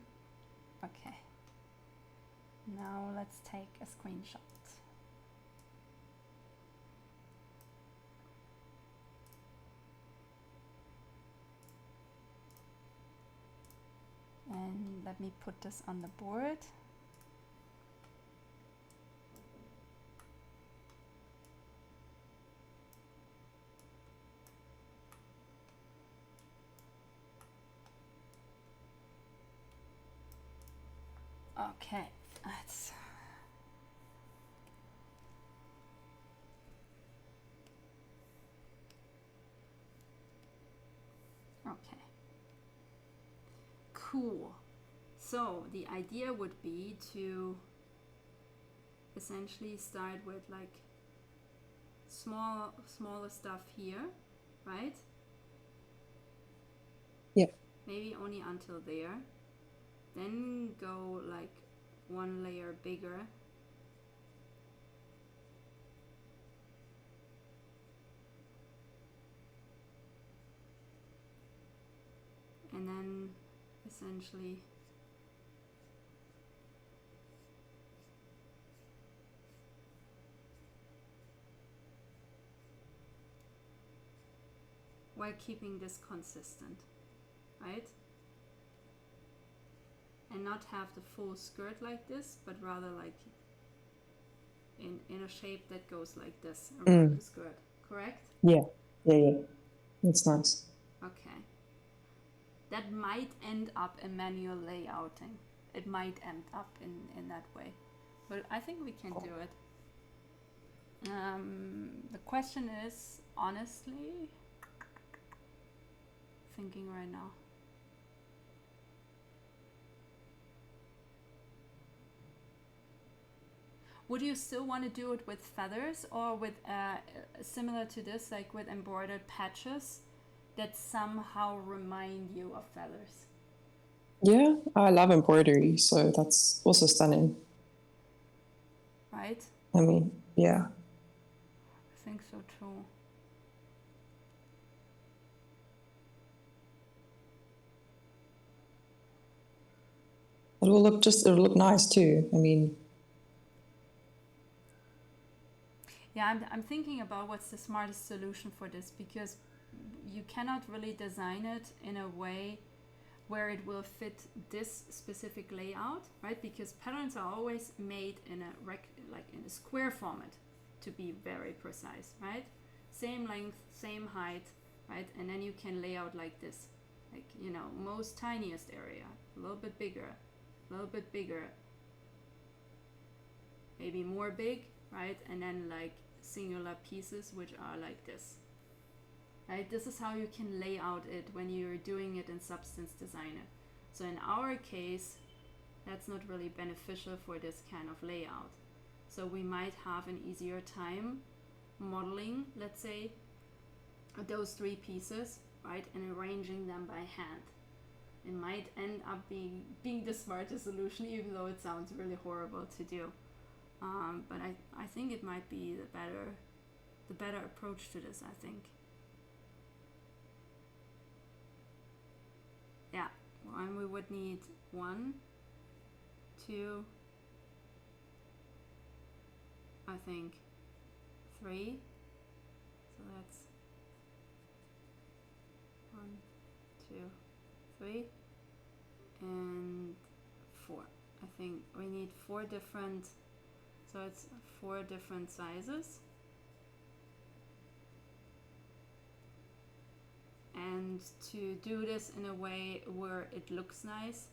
Okay. Now let's take a screenshot. And let me put this on the board. Okay, let's okay. Cool. So the idea would be to essentially start with like smaller stuff here, right? Yeah. Maybe only until there. Then go like one layer bigger. And then essentially while keeping this consistent, right? And not have the full skirt like this, but rather like in a shape that goes like this around the skirt, correct? Yeah. That's nice. Okay. That might end up in manual layouting. It might end up in that way. But I think we can do it. The question is, honestly, thinking right now. Would you still want to do it with feathers or with similar to this, like with embroidered patches that somehow remind you of feathers? Yeah, I love embroidery, so that's also stunning. Right? I mean, yeah. I think so too. it'll look nice too. I mean, Yeah, I'm thinking about what's the smartest solution for this, because you cannot really design it in a way where it will fit this specific layout, right? Because patterns are always made in a square format to be very precise, right? Same length, same height, right? And then you can lay out like this, like, you know, most tiniest area, a little bit bigger, a little bit bigger, maybe more big, right? And then like singular pieces which are like this, right? This is how you can lay out it when you're doing it in Substance Designer. So in our case, that's not really beneficial for this kind of layout. So we might have an easier time modeling, let's say, those three pieces, right, and arranging them by hand. It might end up being the smartest solution, even though it sounds really horrible to do. But I think it might be the better approach to this, I think. Yeah, and we would need 1, 2, I think 3. So that's 1, 2, 3, and 4. I think we need 4 different, so it's 4 different sizes. And to do this in a way where it looks nice,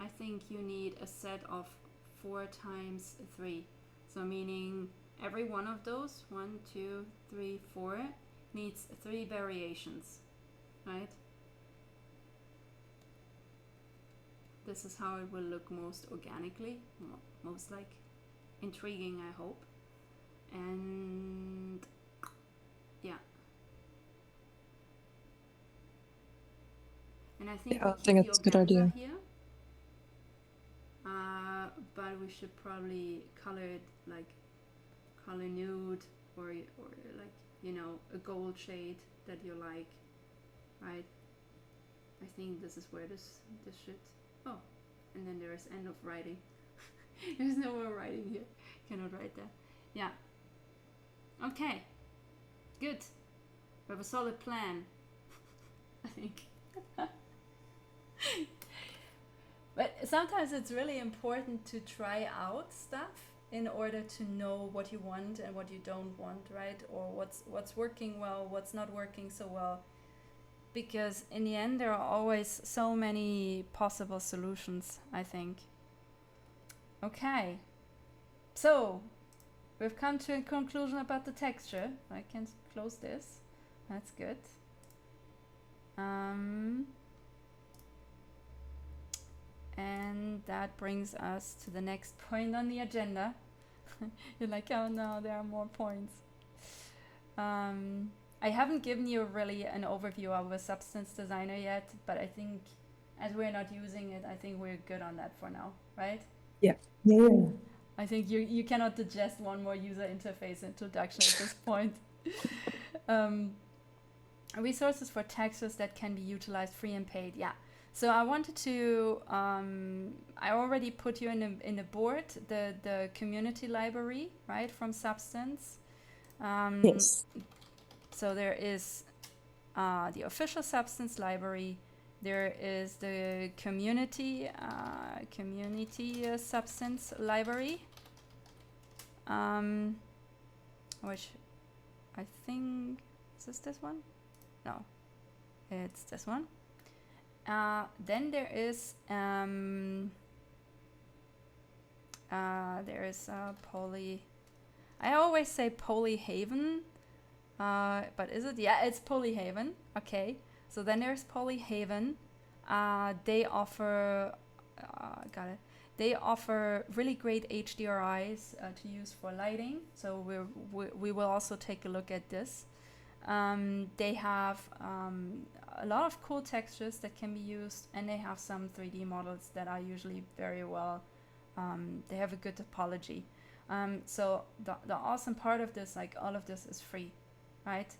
I think you need a set of 4 times 3. So meaning every one of those, 1, 2, 3, 4, needs 3 variations, right? This is how it will look most organically, most like intriguing, I hope. And yeah. And I think yeah, I think it's a good idea. Here, but we should probably color it like color nude, or like, you know, a gold shade that you like, right? I think this is where this should. Oh, and then there is end of writing. There's no more writing here. Cannot write that. Yeah. Okay. Good. We have a solid plan. I think. But sometimes it's really important to try out stuff in order to know what you want and what you don't want, right? Or what's working well, what's not working so well. Because in the end, there are always so many possible solutions, I think. Okay. So, we've come to a conclusion about the texture. I can close this. That's good. And that brings us to the next point on the agenda. You're like, oh no, there are more points. I haven't given you really an overview of a Substance Designer yet, but I think as we're not using it, I think we're good on that for now, right? Yeah. Yeah. I think you cannot digest one more user interface introduction at this point. Resources for textures that can be utilized free and paid. Yeah. So I wanted to, I already put you in the board, the community library, right, from Substance. Yes. So there is the official Substance library. There is the community Substance library, which I think, is this one? No, it's this one. Then there is Poly. I always say Polyhaven, but is it? Yeah, it's Polyhaven. Okay. So then there's Polyhaven. They offer, They offer really great HDRIs to use for lighting. So we will also take a look at this. They have a lot of cool textures that can be used, and they have some 3D models that are usually very well. They have a good topology. So the awesome part of this, like all of this is free, right?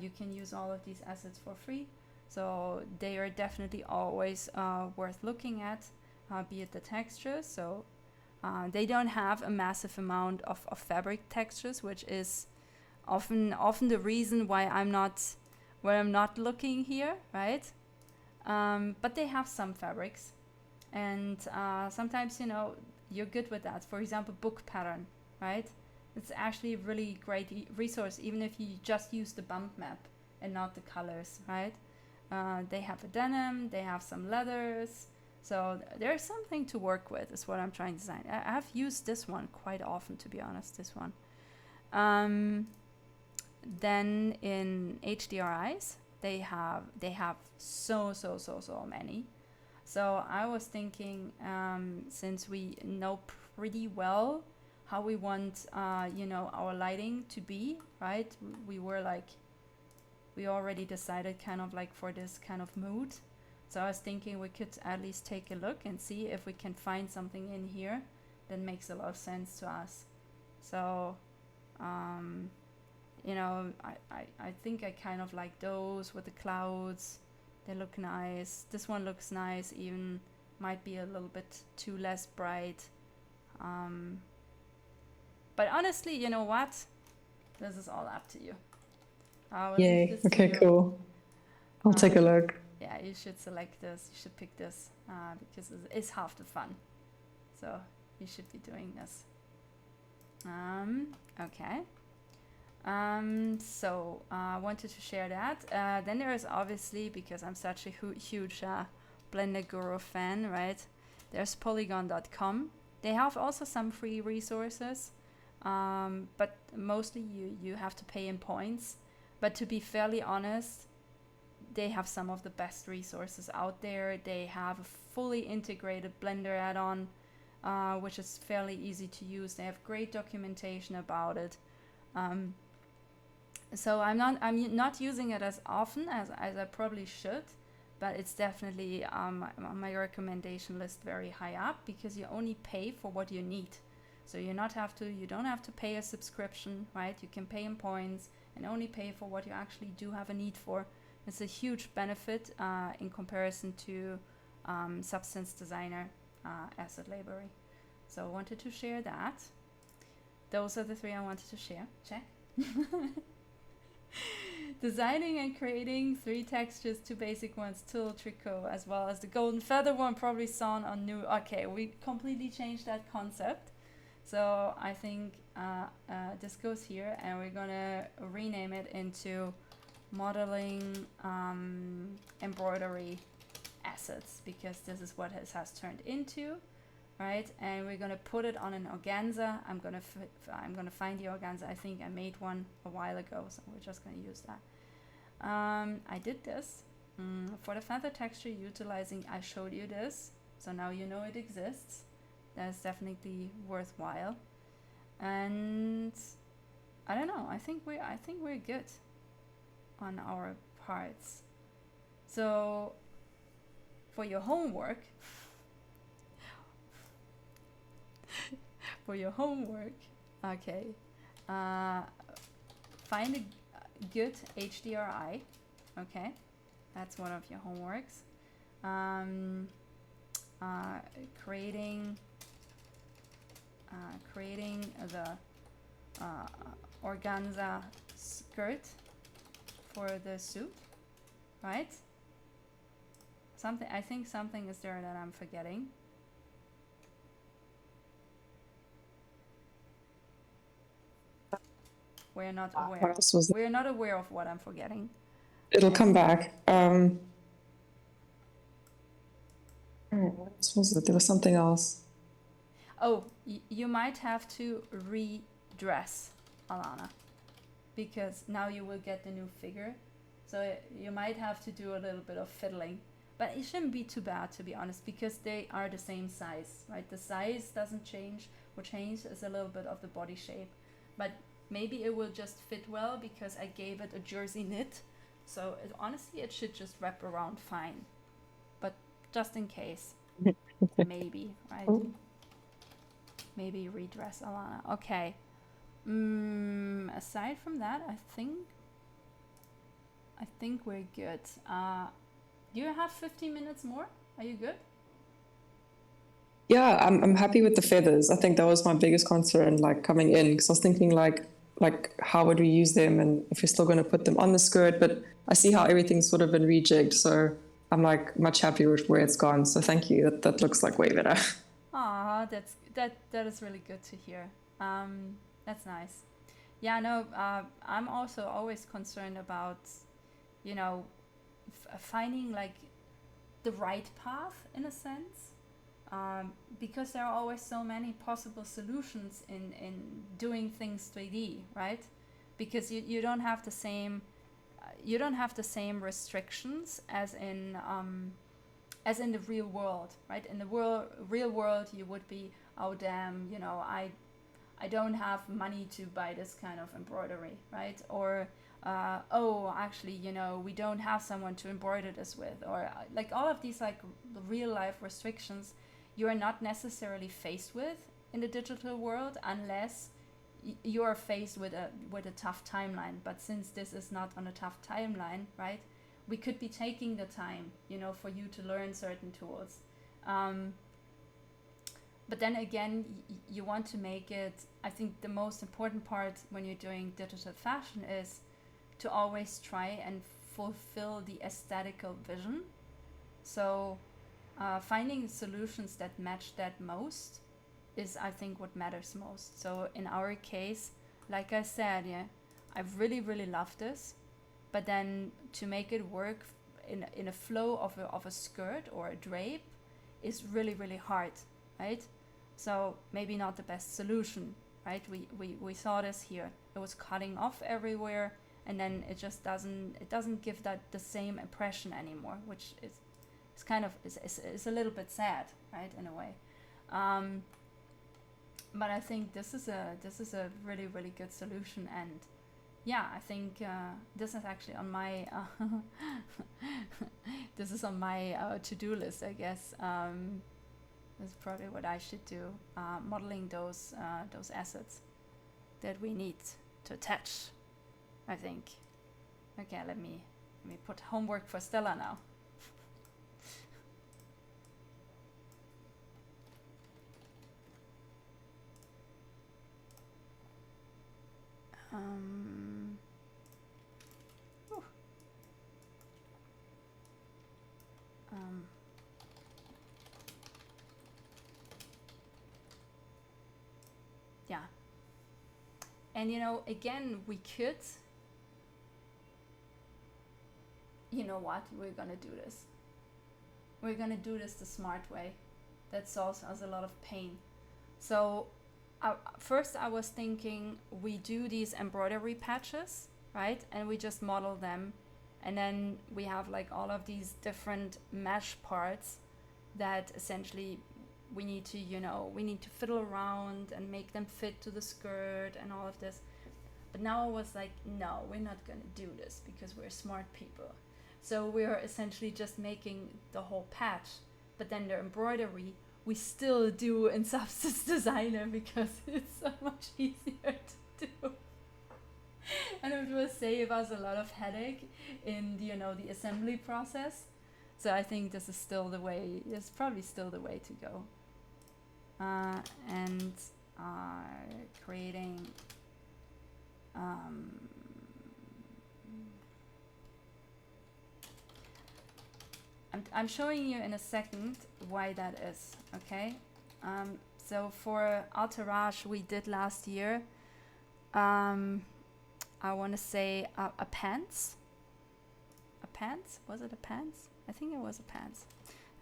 You can use all of these assets for free. So they are definitely always worth looking at. be it the textures. So they don't have a massive amount of fabric textures, which is often the reason why I'm not looking here, right? But they have some fabrics, and sometimes, you know, you're good with that. For example, book pattern, right? It's actually a really great resource, even if you just use the bump map and not the colors, right? They have a denim, they have some leathers, so there's something to work with, is what I'm trying to design. I have used this one quite often, to be honest, this one. Then in HDRIs, they have so many. So I was thinking, since we know pretty well how we want, you know, our lighting to be, right? We already decided kind of like for this kind of mood. So I was thinking we could at least take a look and see if we can find something in here that makes a lot of sense to us. So, you know, I think I kind of like those with the clouds. They look nice. This one looks nice, even might be a little bit too less bright. But honestly, you know what? This is all up to you. Yay. Okay, cool. I'll take a look. Yeah, you should select this. You should pick this because it's half the fun. So you should be doing this. Okay. So I wanted to share that. Then there is obviously, because I'm such a huge Blender Guru fan, right? There's Polygon.com. They have also some free resources, but mostly you have to pay in points. But to be fairly honest, they have some of the best resources out there. They have a fully integrated Blender add-on, which is fairly easy to use. They have great documentation about it. So I'm not using it as often as I probably should, but it's definitely on my recommendation list very high up, because you only pay for what you need. So you don't have to pay a subscription, right? You can pay in points and only pay for what you actually do have a need for. It's a huge benefit in comparison to Substance Designer Asset Library. So I wanted to share that. Those are the three I wanted to share. Check. Designing and creating 3 textures, 2 basic ones, tulle, tricot, as well as the golden feather one probably sewn on new. Okay, we completely changed that concept. So I think this goes here, and we're gonna rename it into modeling embroidery assets, because this is what it has turned into, right? And we're gonna put it on an organza. I'm gonna find the organza. I think I made one a while ago, so we're just gonna use that. I did this for the feather texture utilizing. I showed you this, so now you know it exists. That's definitely worthwhile. And I don't know. I think we're good on our parts. So for your homework, okay, find a good HDRI. Okay, that's one of your homeworks. Creating the organza skirt for the suit, right? I think something is there that I'm forgetting. We're not aware. What else was there? We're not aware of what I'm forgetting. It'll come back. What else was it? There was something else. Oh, you might have to redress Alana, because now you will get the new figure. So you might have to do a little bit of fiddling, but it shouldn't be too bad, to be honest, because they are the same size, right? The size doesn't change. What changes is a little bit of the body shape, but maybe it will just fit well because I gave it a jersey knit. So honestly, it should just wrap around fine, but just in case, maybe, right? Maybe redress Alana. Okay. Aside from that, I think we're good. Do you have 15 minutes more? Are you good? Yeah, I'm happy with the feathers. I think that was my biggest concern, like coming in, because I was thinking like how would we use them, and if we're still going to put them on the skirt. But I see how everything's sort of been rejigged, so I'm like much happier with where it's gone. So thank you. That looks like way better. Ah, that is really good to hear. That's nice. Yeah, no, I'm also always concerned about, you know, finding like the right path in a sense, because there are always so many possible solutions in doing things 3D, right? Because you don't have the same you don't have the same restrictions as in the real world, right? In the real world, you would be, oh damn, you know, I don't have money to buy this kind of embroidery, right? Or oh, actually, you know, we don't have someone to embroider this with, or like all of these like real life restrictions you are not necessarily faced with in the digital world unless you are faced with a tough timeline. But since this is not on a tough timeline, right? We could be taking the time, you know, for you to learn certain tools. But then again, you want to make it, I think the most important part when you're doing digital fashion is to always try and fulfill the aesthetical vision. So finding solutions that match that most is, I think, what matters most. So in our case, like I said, yeah, I really love this, but then to make it work in a flow of a skirt or a drape is really hard, right? So maybe not the best solution, right? We saw this here. It was cutting off everywhere, and then it just doesn't give that the same impression anymore, which is kind of is a little bit sad, right, in a way. But I think this is a really good solution, and yeah, I think this is actually on my this is on my to-do list, I guess. That's probably what I should do, modeling those assets that we need to attach, I think. Okay, let me put homework for Stella now. Yeah. And you know, again, we could, you know what, we're gonna do this. We're gonna do this the smart way. That solves us a lot of pain. So first I was thinking we do these embroidery patches, right? And we just model them. And then we have like all of these different mesh parts that essentially we need to, you know, we need to fiddle around and make them fit to the skirt and all of this. But now I was like, no, we're not gonna do this because we're smart people. So we're essentially just making the whole patch, but then the embroidery we still do in Substance Designer because it's so much easier to do. And it will save us a lot of headache in the, you know, the assembly process. So I think this is still the way, it's probably still the way to go. And creating I'm showing you in a second why that is, okay? So for Altarage we did last year, I want to say a pants. A pants? Was it a pants? I think it was a pants.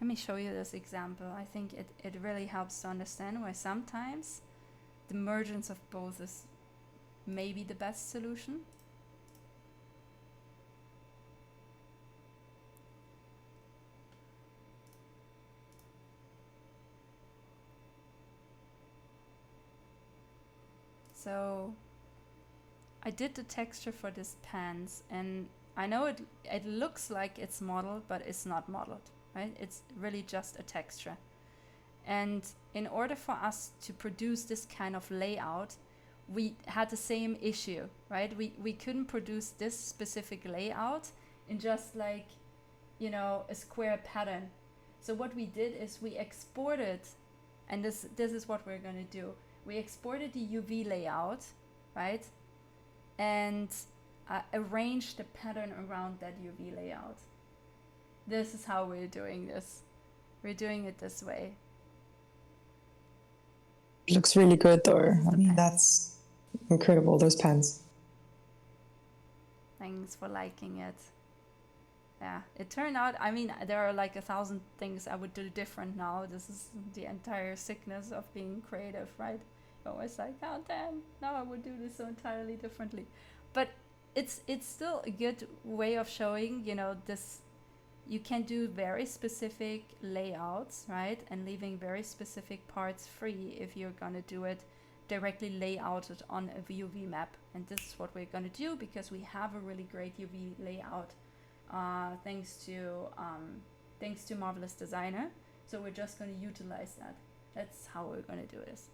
Let me show you this example. I think it really helps to understand why sometimes the mergence of both is maybe the best solution. So I did the texture for this pants, and I know it looks like it's modeled, but it's not modeled, right? It's really just a texture. And in order for us to produce this kind of layout, we had the same issue, right? We couldn't produce this specific layout in just like, you know, a square pattern. So what we did is we exported And this is what we're going to do. We exported the UV layout, right? And arrange the pattern around that UV layout. This is how we're doing this. We're doing it this way. It looks really good though. I mean, that's incredible, those pens. Thanks for liking it. Yeah, it turned out, I mean, there are like 1,000 things I would do different now. This is the entire sickness of being creative, right? You're always like, oh damn, now I would do this so entirely differently. But it's still a good way of showing, you know, this, you can do very specific layouts, right? And leaving very specific parts free if you're gonna do it directly layouted on a UV map. And this is what we're gonna do because we have a really great UV layout thanks to Marvelous Designer. So we're just going to utilize that. That's how we're going to do this.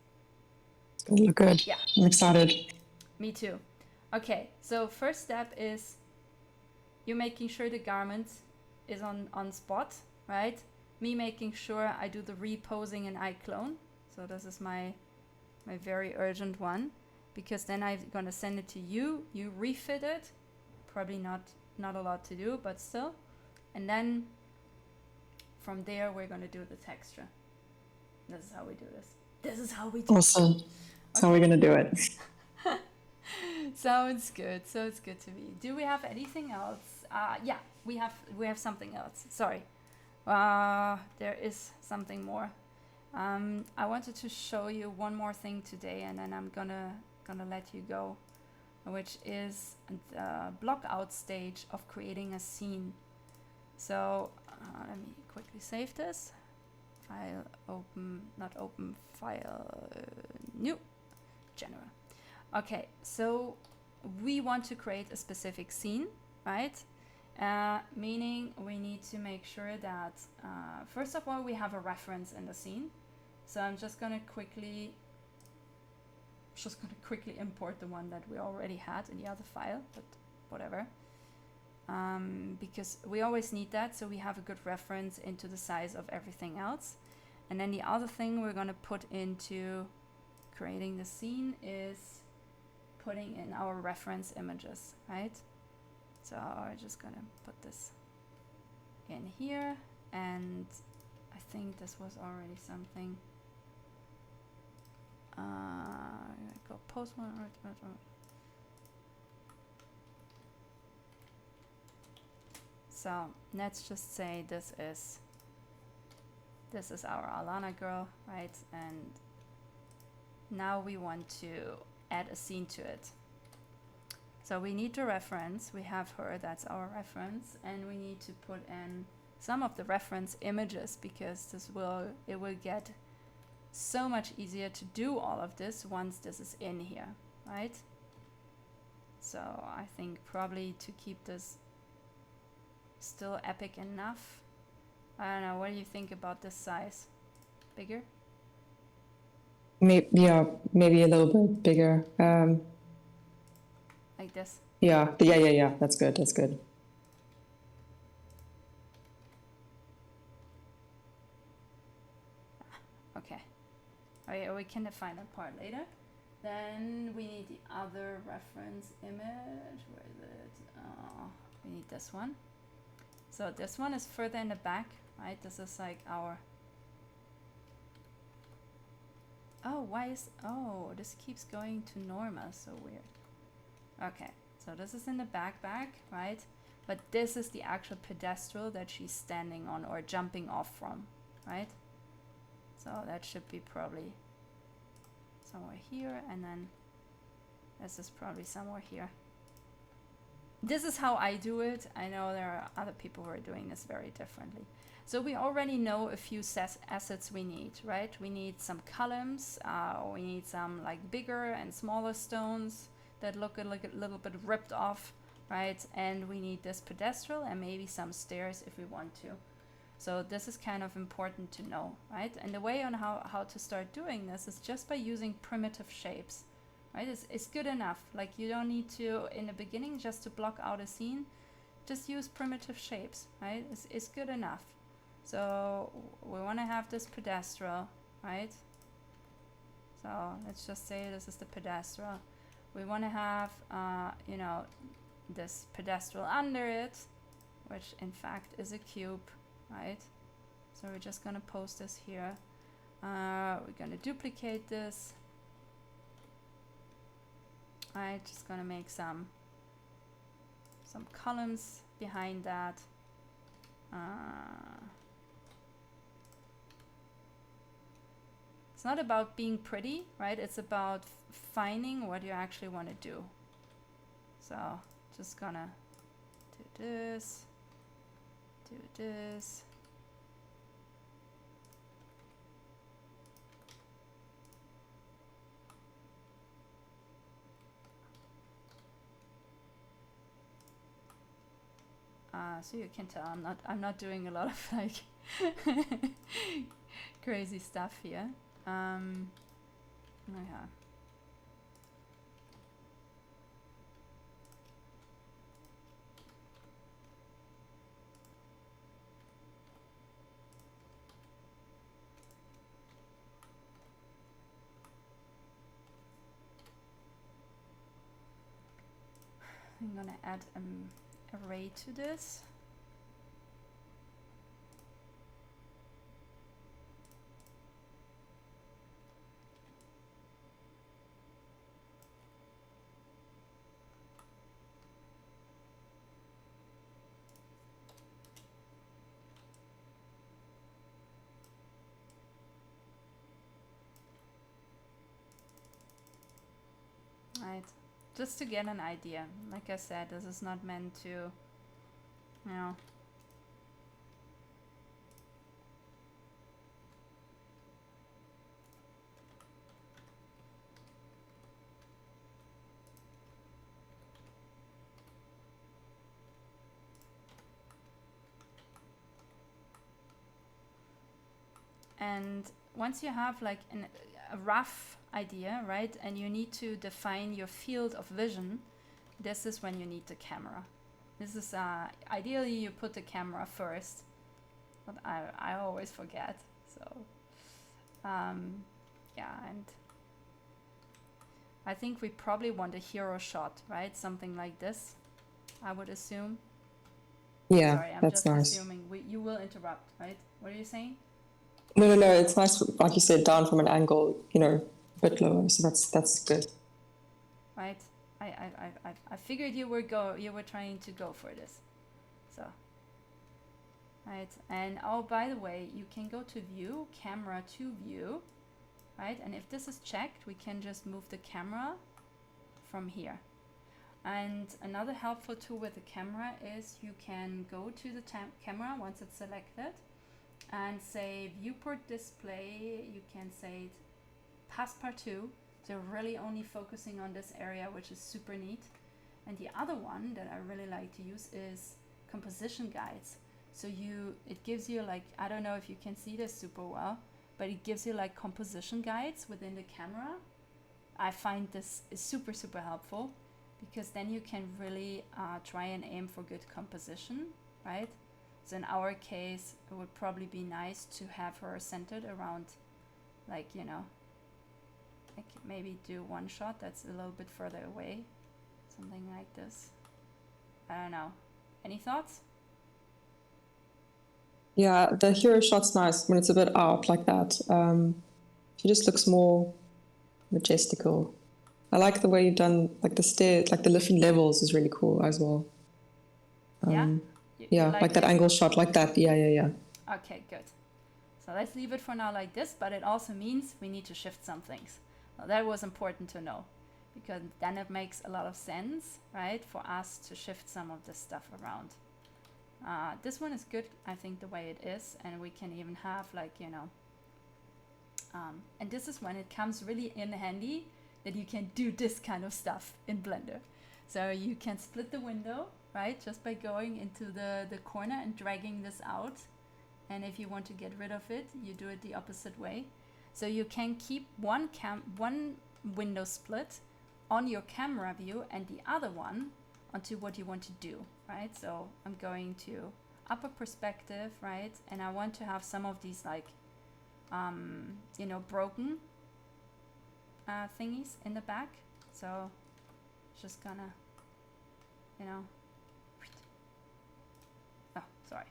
It's going to look good. Yeah. I'm excited. Me too. Okay, so first step is you making sure the garment is on spot, right? Me making sure I do the reposing and eye clone. So this is my very urgent one, because then I'm going to send it to you. You refit it. Probably not a lot to do, but still. And then from there we're going to do the texture. This is how we do this. This is how we do awesome. it. That's how we're going to do it. Sounds good. So it's good to me. Do we have anything else? Yeah, we have something else. Sorry. There is something more. I wanted to show you one more thing today, and then I'm gonna let you go, which is the block out stage of creating a scene. So let me quickly save this. File open, not open, file new, general. Okay, so we want to create a specific scene, right? Meaning we need to make sure that first of all we have a reference in the scene. So I'm just gonna quickly import the one that we already had in the other file, but whatever. Because we always need that, so we have a good reference into the size of everything else. And then the other thing we're gonna put into creating the scene is putting in our reference images, right? So I'm just gonna put this in here, and I think this was already something. Go post one. So let's just say this is our Alana girl, right? And now we want to add a scene to it. So we need the reference. We have her, that's our reference, and we need to put in some of the reference images, because it will get so much easier to do all of this once this is in here, right? So I think probably to keep this still epic enough. I don't know, what do you think about this size? Bigger? Maybe a little bit bigger. Like this? Yeah. That's good. That's good. Okay. Okay, we can define that part later. Then we need the other reference image. Where is it? We need this one. So this one is further in the back, right? This is like our... this keeps going to normal, so weird. Okay, so this is in the back, right? But this is the actual pedestal that she's standing on or jumping off from, right? So that should be probably somewhere here, and then this is probably somewhere here. This is how I do it. I know there are other people who are doing this very differently. So we already know a few assets we need, right? We need some columns, we need some like bigger and smaller stones that look like a little bit ripped off, right? And we need this pedestal and maybe some stairs if we want to. So this is kind of important to know, right? And the way on how to start doing this is just by using primitive shapes, right? It's good enough. Like you don't need to, in the beginning, just to block out a scene, just use primitive shapes, right? It's good enough. So we want to have this pedestal, right? So let's just say this is the pedestal. We want to have, you know, this pedestal under it, which in fact is a cube, right? So we're just going to post this here. We're going to duplicate this. I'm just going to make some columns behind that. It's not about being pretty, right? It's about finding what you actually want to do. So just gonna do this, do this. So you can tell I'm not doing a lot of like crazy stuff here. Yeah. I'm gonna add an array to this. Right, just to get an idea. Like I said, this is not meant to, you know, and once you have like a rough idea, right, and you need to define your field of vision, this is when you need the camera. This is ideally you put the camera first, but I always forget. So yeah, and I think we probably want a hero shot, right? Something like this, I would assume. Yeah, sorry, I'm that's just nice. assuming. You will interrupt, right? What are you saying? No, it's nice, like you said, down from an angle, you know, a bit lower. So that's good. Right. I figured you were trying to go for this. So. Right. And oh, by the way, you can go to view, camera to view, right? And if this is checked, we can just move the camera from here. And another helpful tool with the camera is you can go to the camera once it's selected and say viewport display. You can say passepartout, so really only focusing on this area, which is super neat. And the other one that I really like to use is composition guides. So it gives you like, I don't know if you can see this super well, but it gives you like composition guides within the camera. I find this is super helpful, because then you can really try and aim for good composition, right? So in our case, it would probably be nice to have her centered around, like, you know, like maybe do one shot that's a little bit further away, something like this. I don't know. Any thoughts? Yeah, the hero shot's nice when it's a bit out like that. She just looks more majestical. I like the way you've done like the stairs, like the different levels is really cool as well. Yeah? Yeah, like that angle shot, like that. Yeah. Okay, good. So let's leave it for now like this, but it also means we need to shift some things. Well, that was important to know, because then it makes a lot of sense, right, for us to shift some of this stuff around. This one is good, I think, the way it is, and we can even have like, you know, and this is when it comes really in handy that you can do this kind of stuff in Blender. So you can split the window, right, just by going into the corner and dragging this out. And if you want to get rid of it, you do it the opposite way. So you can keep one window split on your camera view and the other one onto what you want to do, right? So I'm going to upper perspective, right? And I want to have some of these like you know, broken thingies in the back. So just gonna, you know, oh, sorry,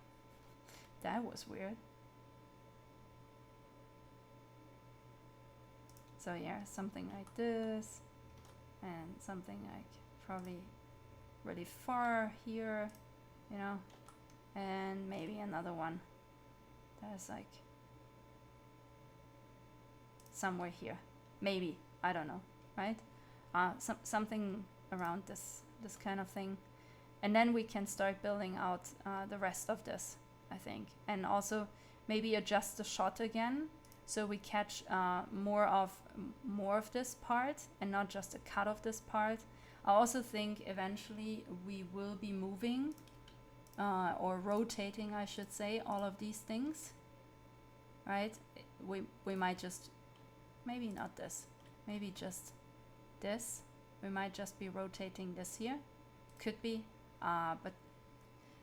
that was weird. So yeah, something like this, and something like probably really far here, you know, and maybe another one that's like somewhere here, maybe, I don't know, right? Something around this kind of thing, and then we can start building out the rest of this, I think, and also maybe adjust the shot again so we catch more of this part and not just a cut of this part. I also think eventually we will be moving or rotating, I should say, all of these things, right? We might just, maybe not this, maybe just this. We might just be rotating this here, could be, but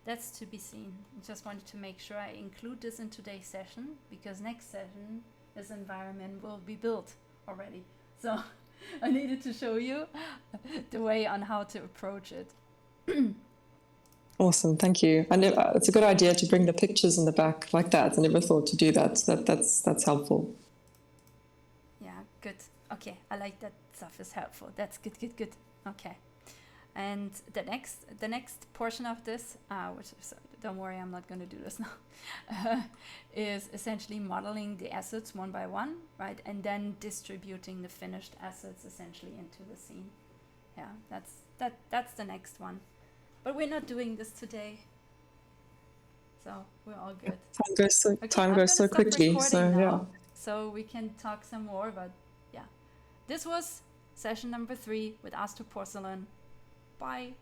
that's to be seen. Just wanted to make sure I include this in today's session, because next session this environment will be built already. So I needed to show you the way on how to approach it. Awesome, thank you. And it's a good idea to bring the pictures in the back like that. I never thought to do that. So that's helpful. Yeah, good. Okay, I like that stuff is helpful. That's good. Okay. And the next portion of this, which is, don't worry, I'm not going to do this now, is essentially modeling the assets one by one, right? And then distributing the finished assets essentially into the scene. Yeah, that's the next one. But we're not doing this today, so we're all good. Time goes so quickly. So now, yeah. So we can talk some more. But yeah, this was session number 3 with Astroporcelain. Bye.